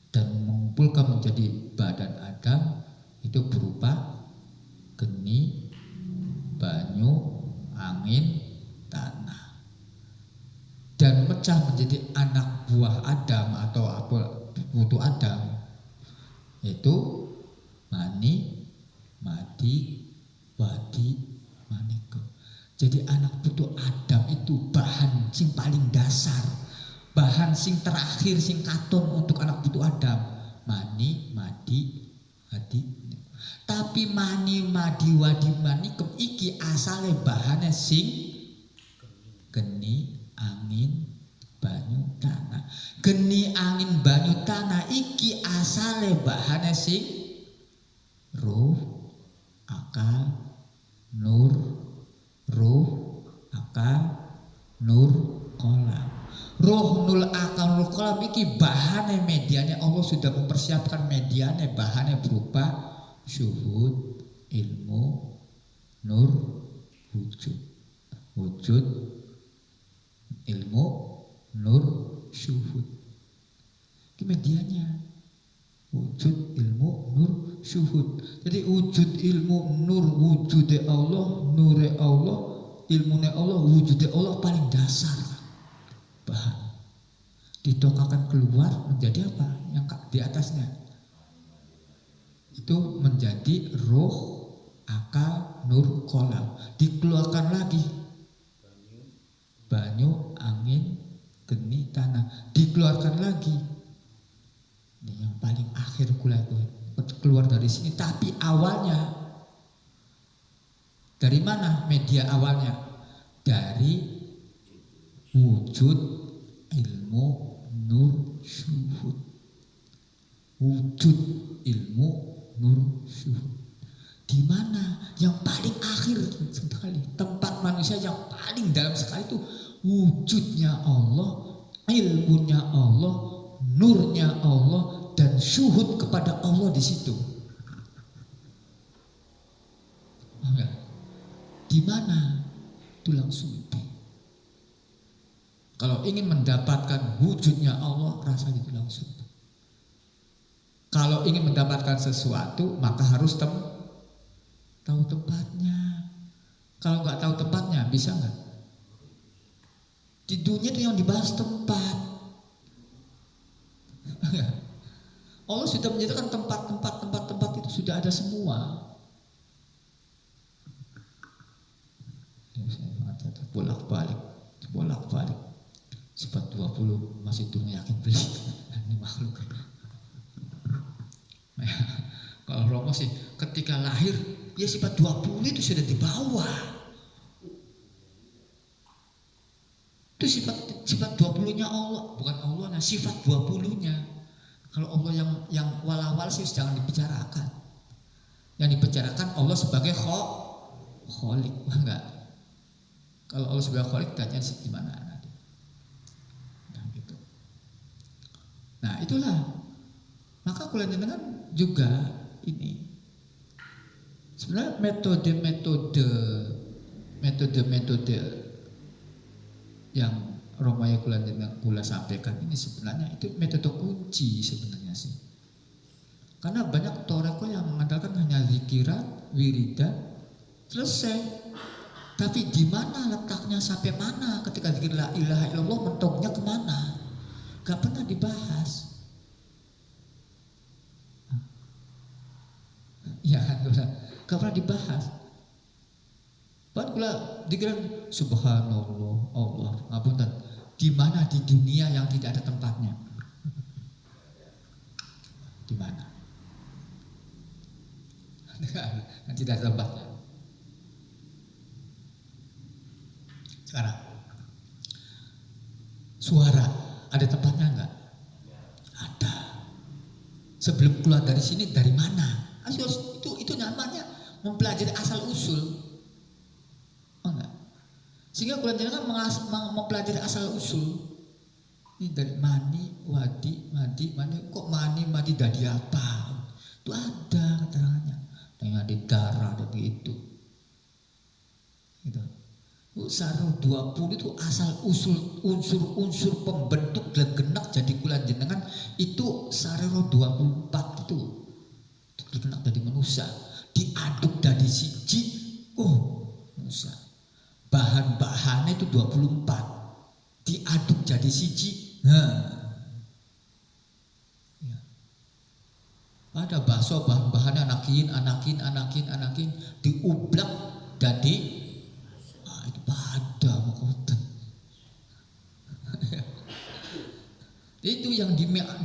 dan mengumpulkan menjadi badan Adam itu berupa geni, banyu, angin, tanah. Dan pecah menjadi anak buah Adam atau apa putu Adam, yaitu mani, madi, wadi, manikum. Jadi anak putu Adam itu bahan sing paling dasar, bahan sing terakhir sing katon untuk anak putu Adam. Mani, madi, wadi. Tapi mani, madi, wadi, manikum iki asale bahane sing geni, angin, banyu, tanah. Geni, angin, banyu, tanah iki asale bahane sing ruh, akal, nur, ruh, akal, nur, qalam. Ruh, nur, akal, nur, qalam iki bahane mediane Allah sudah mempersiapkan mediane bahane berupa syuhud, ilmu, nur, wujud. Wujud, ilmu, nur, syuhud. Ini medianya. Wujud, ilmu, nur, syuhud. Jadi wujud, ilmu, nur, wujudnya Allah, nurnya Allah, ilmunya Allah, wujudnya Allah paling dasar. Bahan. Ditokakan keluar menjadi apa? Yang di atasnya. Itu menjadi roh, akal, nur, qalam. Dikeluarkan lagi banyu, angin, geni, tanah. Dikeluarkan lagi. Ini yang paling akhir keluar dari sini. Tapi awalnya dari mana media awalnya? Dari wujud ilmu nur syuhud. Wujud ilmu nur syuhud. Di mana yang paling akhir sekali, tempat manusia yang paling dalam sekali itu wujudnya Allah, ilmunya Allah, nurnya Allah, dan syuhud kepada Allah di situ. Di mana? Tulang sulbi. Kalau ingin mendapatkan wujudnya Allah, rasa di tulang sulbi. Kalau ingin mendapatkan sesuatu, maka harus tahu tempatnya. Kalau nggak tahu tempatnya, bisa nggak? Di dunia itu yang dibahas tempat. Allah sudah menyediakan tempat itu sudah ada semua. Bolak-balik. Sifat 20 masih belum yakin beli. Ini makhluk. Kalau Romo sih ketika lahir ya sifat 20 itu sudah dibawa. Itu sifat 20-nya Allah, bukan Allahnya, sifat 20-nya. Kalau Allah yang walawal sih jangan dibicarakan. Yang dibicarakan Allah sebagai kholik, enggak. Kalau Allah sebagai kholik tanya di mana nanti. Nah gitu. Nah itulah, maka kula jenengan juga ini sebenarnya metode yang Romaya kula sampaikan ini sebenarnya itu metode kunci sebenarnya sih. Karena banyak toreko yang mengandalkan hanya zikiran, wiridan, selesai. Tapi di mana letaknya, sampai mana ketika zikir la ilaha illallah, mentoknya kemana? Gak pernah dibahas. Ya, gak pernah dibahas. Bahkan kula zikiran subhanallah, Allah, ngapunten. Di mana di dunia yang tidak ada tempatnya? Di mana? Yang tidak ada tempatnya. Sekarang suara ada tempatnya enggak? Ada. Sebelum keluar dari sini dari mana? Itu namanya mempelajari asal usul. Oh enggak? Sehingga kula jenengan mempelajari asal usul. Ini dari mani, wadi, madi, kok mani, madi dari apa? Itu ada keterangannya. Yang ada darah ada itu. Gitu. Sarung 20 itu asal usul unsur pembentuk genak jadi kula jenengan itu sarero 24 itu genak dari manusia diaduk dari siji manusia bahan-bahannya itu 24 diaduk jadi siji ya. Ada bakso bahan-bahannya anakin diublak jadi itu pada makotan. Itu yang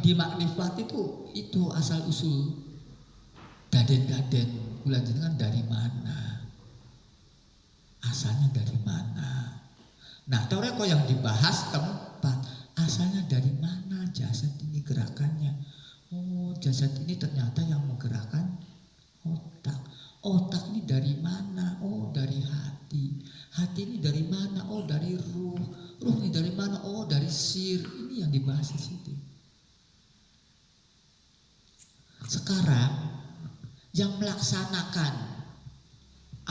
dimakrifat itu asal usul daden kula jenengan dari mana, asalnya dari mana. Nah toreko yang dibahas keempat, asalnya dari mana jasad ini gerakannya. Oh jasad ini ternyata yang menggerakkan otak ini dari mana? Oh dari hati ini dari mana? Oh dari ruh ini dari mana? Oh dari sir. Ini yang dibahas di situ. Sekarang yang melaksanakan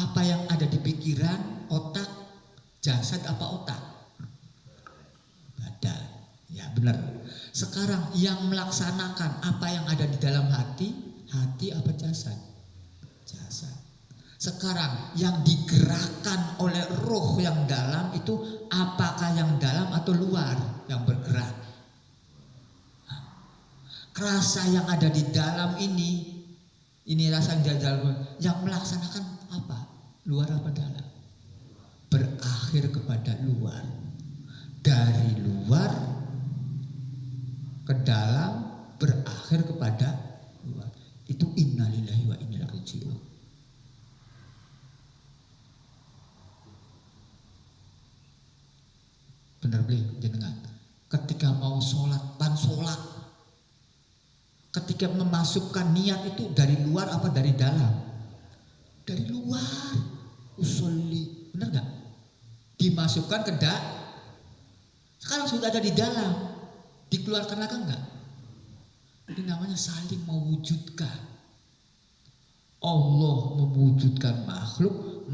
apa yang ada di pikiran, otak, jasad apa otak? Badan. Ya benar. Sekarang yang melaksanakan apa yang ada di dalam hati apa jasad? Jasad. Sekarang yang digerakkan oleh roh yang dalam itu apakah yang dalam atau luar yang bergerak? Rasa yang ada di dalam ini rasa yang melaksanakan apa? Luar apa dalam? Berakhir kepada luar. Dari luar ke dalam berakhir kepada luar. Itu innalillahi wa inna ilaihi raji'un. Benar beli jenengan. Ketika mau sholat, ketika memasukkan niat itu dari luar apa dari dalam? Dari luar. Usolli, benar nggak? Dimasukkan ke sekarang sudah ada di dalam, dikeluarkan lagi enggak? Ini namanya saling mewujudkan. Allah mewujudkan makhluk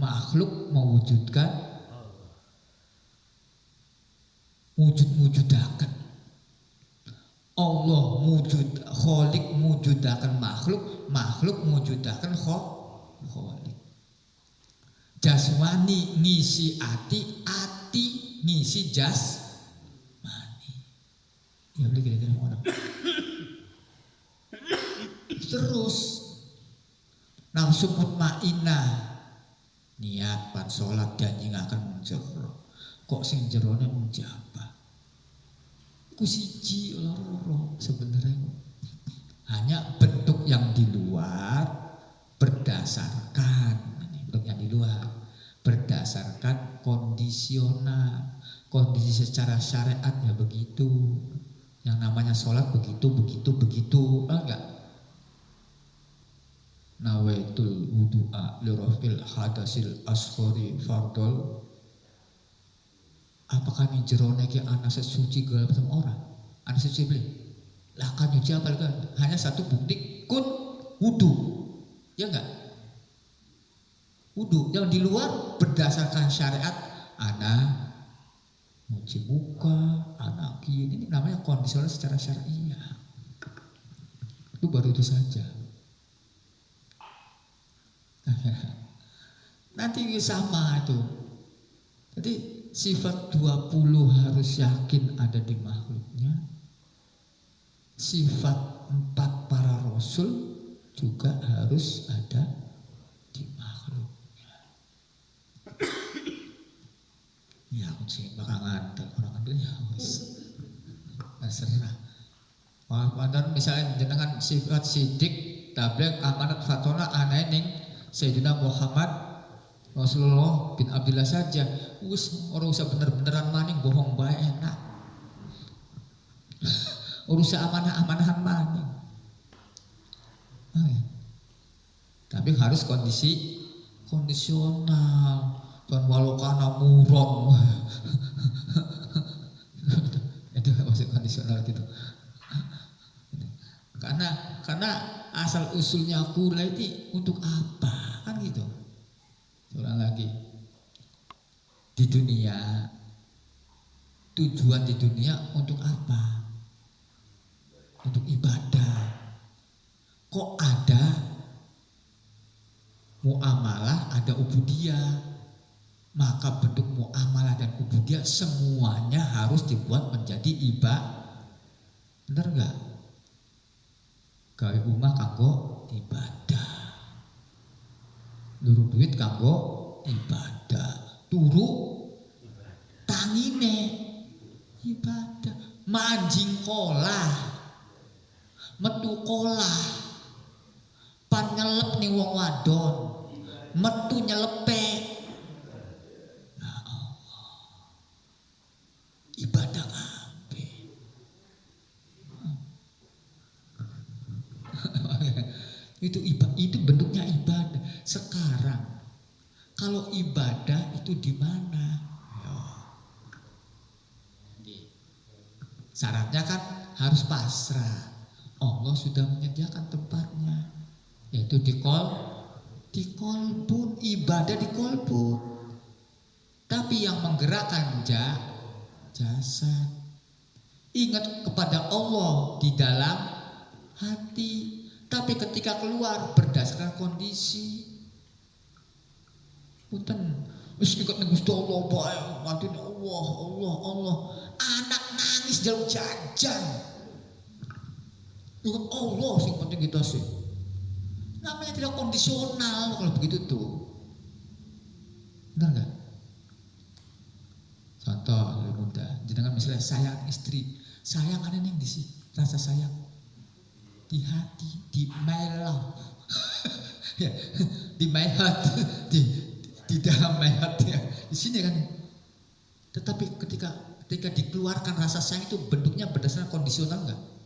mewujudkan wujud-wujudakan. Allah wujud kholik wujudakan makhluk wujudakan kholik. Jasmani ngisi ati ngisi jasmani. Ya boleh kira-kira orang. Terus nafsu mutmainnah niat pan sholat janji gak akan menjero. Kok sing jerone menjaba? Ku siji loro sebenarnya hanya bentuk yang di luar berdasarkan bentuk yang di luar berdasarkan kondisional, kondisi secara syariat ya begitu. Yang namanya sholat begitu, enggak? Nawaitul wudu'a lirafil hadasil asghari fardol. Apakah ini jerone ke anak sesuci gelap sama orang? Anak sesuci beli? Lah kan nyuci apa kan? Hanya satu bukti kun wudu. Ya enggak? Wudu. Yang di luar berdasarkan syariat ana nyuci muka, ana gini, ini namanya kondisional secara syariah. Itu baru itu saja. Nanti sama itu. Jadi sifat 20 harus yakin ada di makhluknya. Sifat 4 para rasul juga harus ada di makhluknya. Ya aku sih bakal ngantel orang ngantelnya terserah. Walaupun misalnya jenengan sifat sidik, tabligh, amanat, fatona, ananing Sayyidina Muhammad Rasulullah bin Abdullah saja, orang usah bener-beneran maning bohong bae enak. Urusan amanah-amanahan maning. Tapi harus kondisional. Dan walau kana murong. Itu maksud kondisional gitu. Karena asal usulnya kula itu untuk apa? Kan gitu. Ulang lagi. Di dunia, tujuan di dunia untuk apa? Untuk ibadah. Kok ada muamalah, ada ubudiyah? Maka bentuk muamalah dan ubudiyah semuanya harus dibuat menjadi ibadah. Benar enggak? Gawe omah kanggo ibadah. Luru duit kanggo ibadah. Turu tangine ibadah. Manjing kolah. Metu kolah, pan nyelep nih wong wadon, metu nyelepe. Nah, Allah. Ibadah kabeh. Itu bentuknya ibadah. Sekarang kalau ibadah itu di mana? Syaratnya kan harus pasrah. Allah sudah menyediakan tempatnya, yaitu di kolbun, ibadah di kolbun. Tapi yang menggerakkan jasad. Ingat kepada Allah di dalam hati. Tapi ketika keluar berdasarkan kondisi. Punten, wis ingat ning Gusti Allah bae, matine Allah. Anak nangis dalam jajan. Ingat Allah sing penting kita sih. Namanya tidak kondisional kalau begitu tuh. Benar nggak? Contoh lebih mudah. Jangan misalnya sayang istri, sayang ada nih di sini. Rasa sayang di hati, di my love, ya, di my heart, di dalam my heart ya. Di sini kan. Tetapi ketika dikeluarkan rasa sayang itu bentuknya berdasarkan kondisional nggak?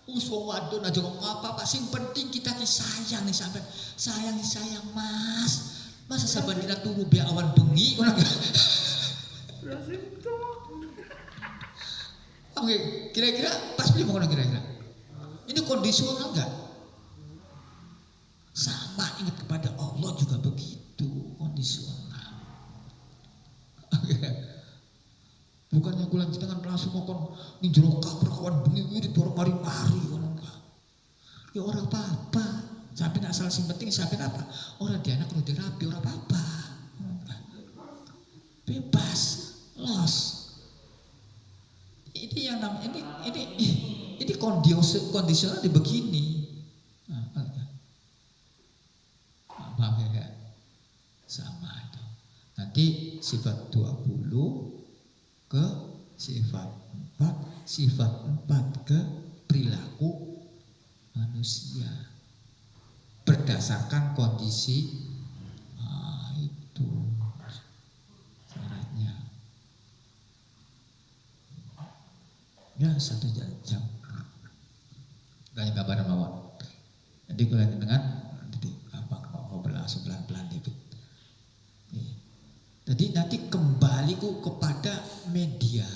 Wong wadon aja kok apa-apa, sing penting kita ki sayang nih sampai sayang mas. Masa saban dina turu be awan bengi ngono enggak? Oke, kira-kira pas beli mau kira-kira. Ini kondisional enggak? Sama, ingat kepada Allah juga begitu, kondisional. Bukannya kulan jenengan langsung ngomong ning jero kamar awan bengi kuwi dorong mari-mari ngono enggak. Ya ora apa-apa. Sampai asal sing penting sampai apa? Orang di anak kudu dirapi ora apa-apa. Bebas, los. Ini yang namanya ini kondisional di begini. Paham ya? Sama itu. Nanti sifat 20 ke sifat 4 ke perilaku manusia berdasarkan kondisi. Itu syaratnya ya 1 jam gak gambar mawon. Jadi kalau dengan apa mau berlangsung pelan-pelan dikit. Jadi nanti kembali kepada media.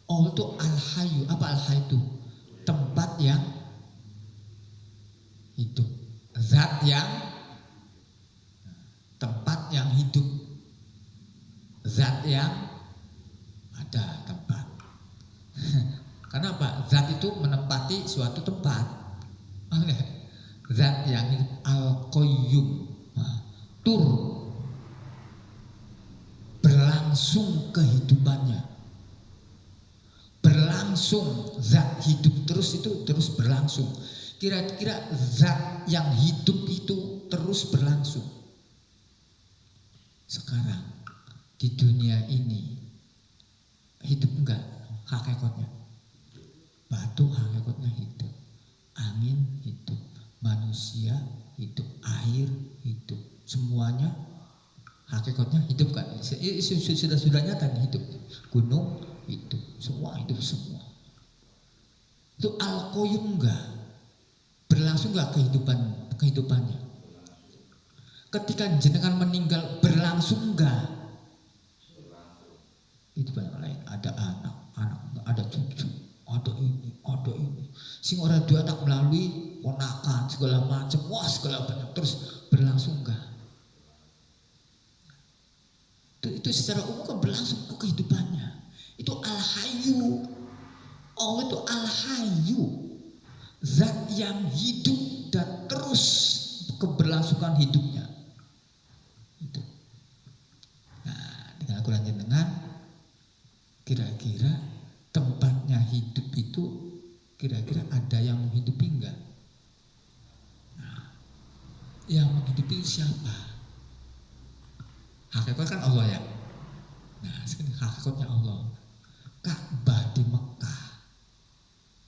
Allah itu al-hayyu. Apa al-hayyu itu? Tempat yang hidup. Zat yang tempat yang hidup. Zat yang ada tempat. Karena apa? Zat itu menempati suatu tempat. Zat yang hidup, al-qayyum. Tur, berlangsung kehidupannya, berlangsung. Zat hidup terus itu terus berlangsung. Kira-kira zat yang hidup itu terus berlangsung. Sekarang di dunia ini hidup enggak hakikatnya? Batu hakikatnya hidup, angin hidup, manusia hidup, air hidup, semuanya hakikatnya hidup kan? Sudah nyata hidup. Gunung hidup, semua hidup semua. Itu al-qayyum enggak? Berlangsung enggak kehidupannya? Ketika jenengan meninggal berlangsung enggak? Itu banyak lain. Ada anak, ada cucu, ada ini. Sing ora dua anak melalui ponakan segala macam, wah segala banyak, terus berlangsung enggak? Itu secara umum kan berlangsung ke kehidupannya. Itu al-hayyu. Allah itu al-hayyu, zat yang hidup dan terus keberlangsungan hidupnya. Itu. Nah, dengan Al-Quran jenengan, kira-kira tempatnya hidup itu kira-kira ada yang menghidupi enggak? Nah, yang menghidupi siapa? Hakikat kan Allah ya. Nah, hakikatnya Allah. Ka'bah di Mekah,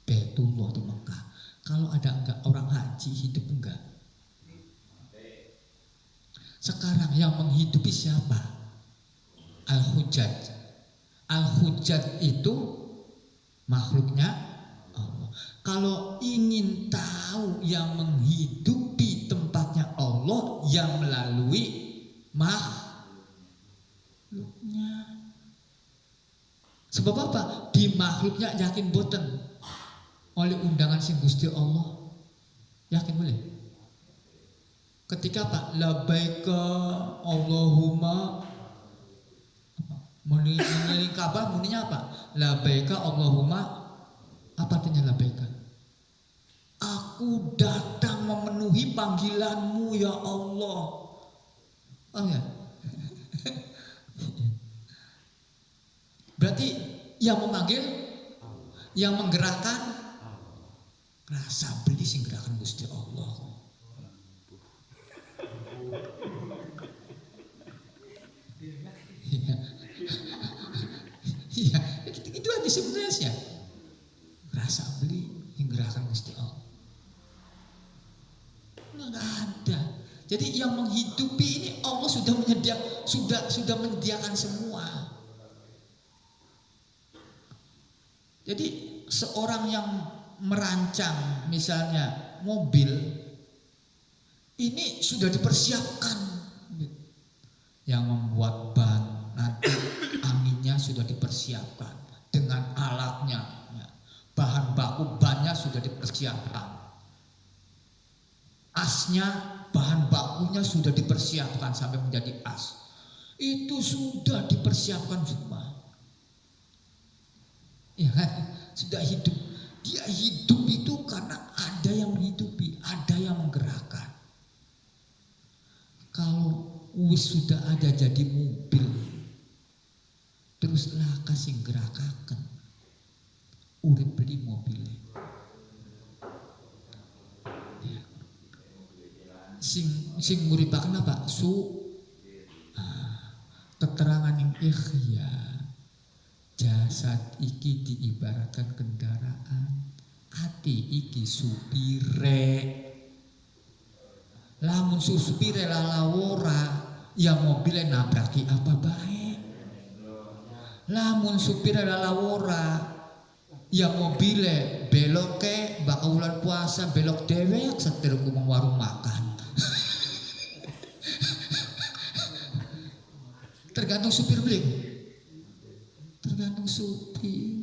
Baitullah di Mekah. Kalau ada enggak orang haji hidup enggak? Sekarang yang menghidupi siapa? Al-Hujjaj. Al-Hujjaj itu makhluknya Allah. Kalau ingin tahu yang menghidupi tempatnya Allah, yang melalui makhluknya. Sebab apa? Di makhluknya yakin boten oleh undangan sing Gusti Allah. Yakin boleh? Ketika Pak labbaika Allahumma meniring Ka'bah, muninya apa? Labbaika Allahumma, apa artinya labbaika? Aku datang memenuhi panggilanmu ya Allah. Oh ya. Berarti yang memanggil, yang menggerakkan, rasa beli sing gerakan Gusti Allah. Iya, itu aja sebenarnya. Rasa beli yang gerakan Gusti Allah. Nggak ada. Jadi yang menghidupi ini Allah sudah menyediakan semua. Jadi seorang yang merancang misalnya mobil ini sudah dipersiapkan, yang membuat ban nanti anginnya sudah dipersiapkan dengan alatnya, bahan baku bannya sudah dipersiapkan, asnya bahan bakunya sudah dipersiapkan sampai menjadi as, itu sudah dipersiapkan semua. Ya kan? Sudah hidup. Dia hidup itu karena ada yang menghidupi, ada yang menggerakkan. Kalau wis sudah ada jadi mobil, teruslah kasih gerakakan, urip beli mobilnya. Ya. Sing nguripaken apa? Keterangan yang ikhya. Jasad iki diibaratkan kendaraan, ati iki supire. Lamun supire lalawora, ya mobilnya nabraki apa baik. Lamun supire lalawora, ya mobilnya belok ke bakal bulan puasa belok dewek setir kumang warung makan. Tergantung supir beli. Tergantung supir.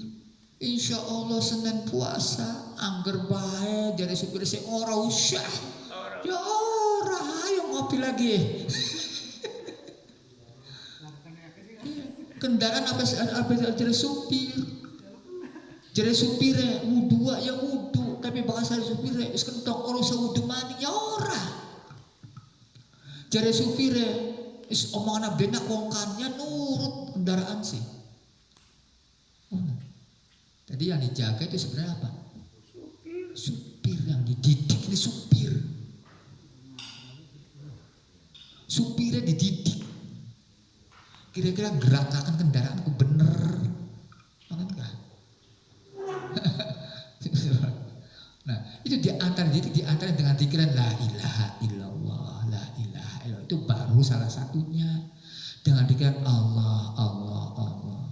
insya Allah Senin puasa angger bae dari supir sing ora usah. Ya ora, ayo ngopi lagi. Kendaraan apa jadi supir. Jadi supire wudu ya wudu, tapi bahasa supire wis kentok ora usah wudu maning ya ora. Jadi supire wis omongan benak wongkannya nurut kendaraan sih. Jadi yang dijaga itu sebenarnya apa? Supir yang dididik ini supir. Supirnya dididik. Kira-kira gerakan kendaraan ku bener. Banget enggak? Nah, itu di antara dengan pikiran la ilaha illallah, la ilaha illallah itu baru salah satunya. Dengan pikiran Allah, Allah, Allah.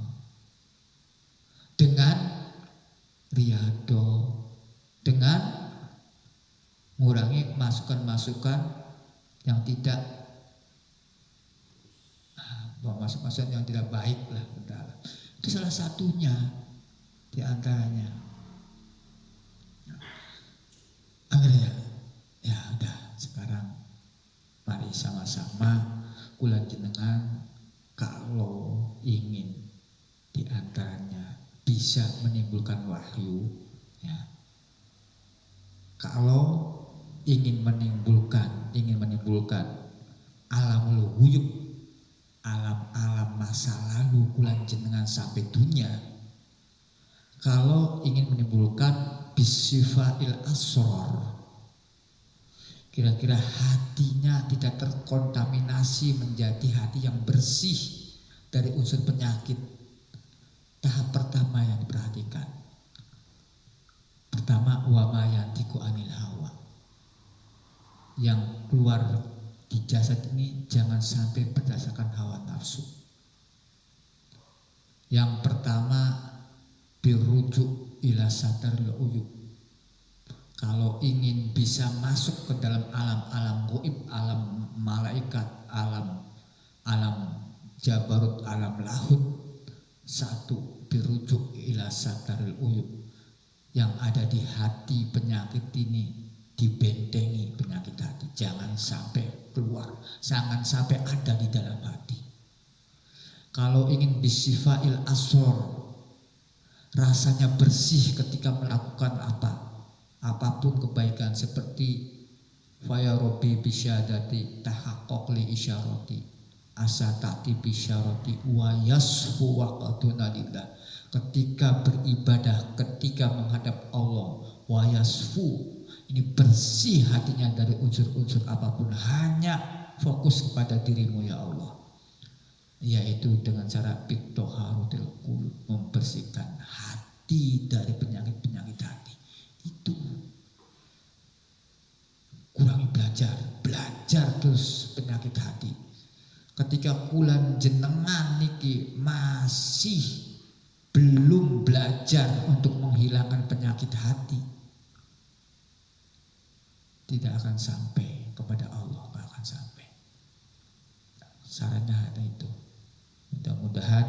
Dengan riyadho, dengan mengurangi masukan-masukan yang tidak masukan yang tidak baik lah, itu salah satunya di antaranya. Akhirnya ya udah sekarang mari sama-sama kula jenengan kalau ingin di antaranya bisa menimbulkan wahyu ya. Kalau ingin menimbulkan alamul ghuyub, alam-alam masa lalu kula jenengan sampai dunia. Kalau ingin menimbulkan bisifail asror, kira-kira hatinya tidak terkontaminasi menjadi hati yang bersih dari unsur penyakit. Tahap pertama yang diperhatikan, pertama wama yantiku anil hawa, yang keluar di jasad ini jangan sampai berdasarkan hawa nafsu. Yang pertama birujuk ila sataril uyub. Kalau ingin bisa masuk ke dalam alam-alam gaib, alam malaikat, alam jabarut, alam lahut, satu birujuk ila sataril uyub, yang ada di hati penyakit ini dibentengi penyakit hati, jangan sampai keluar, jangan sampai ada di dalam hati. Kalau ingin bisifail asor, rasanya bersih ketika melakukan apapun kebaikan, seperti faya robbi bisyadati tahaqqaq li isyarati asatati bisyarati wa yasfu waqatuna lillah. Ketika beribadah, ketika menghadap Allah, wa yasfu, ini bersih hatinya dari unsur-unsur apapun, hanya fokus kepada dirimu ya Allah, yaitu dengan cara bittoharutil qulub, membersihkan hati dari penyakit-penyakit hati. Itu kurangi belajar terus penyakit hati. Ketika kulan jenengan niki masih belum belajar untuk menghilangkan penyakit hati, tidak akan sampai kepada Allah, tidak akan sampai. Sarannya ada itu. Mudah-mudahan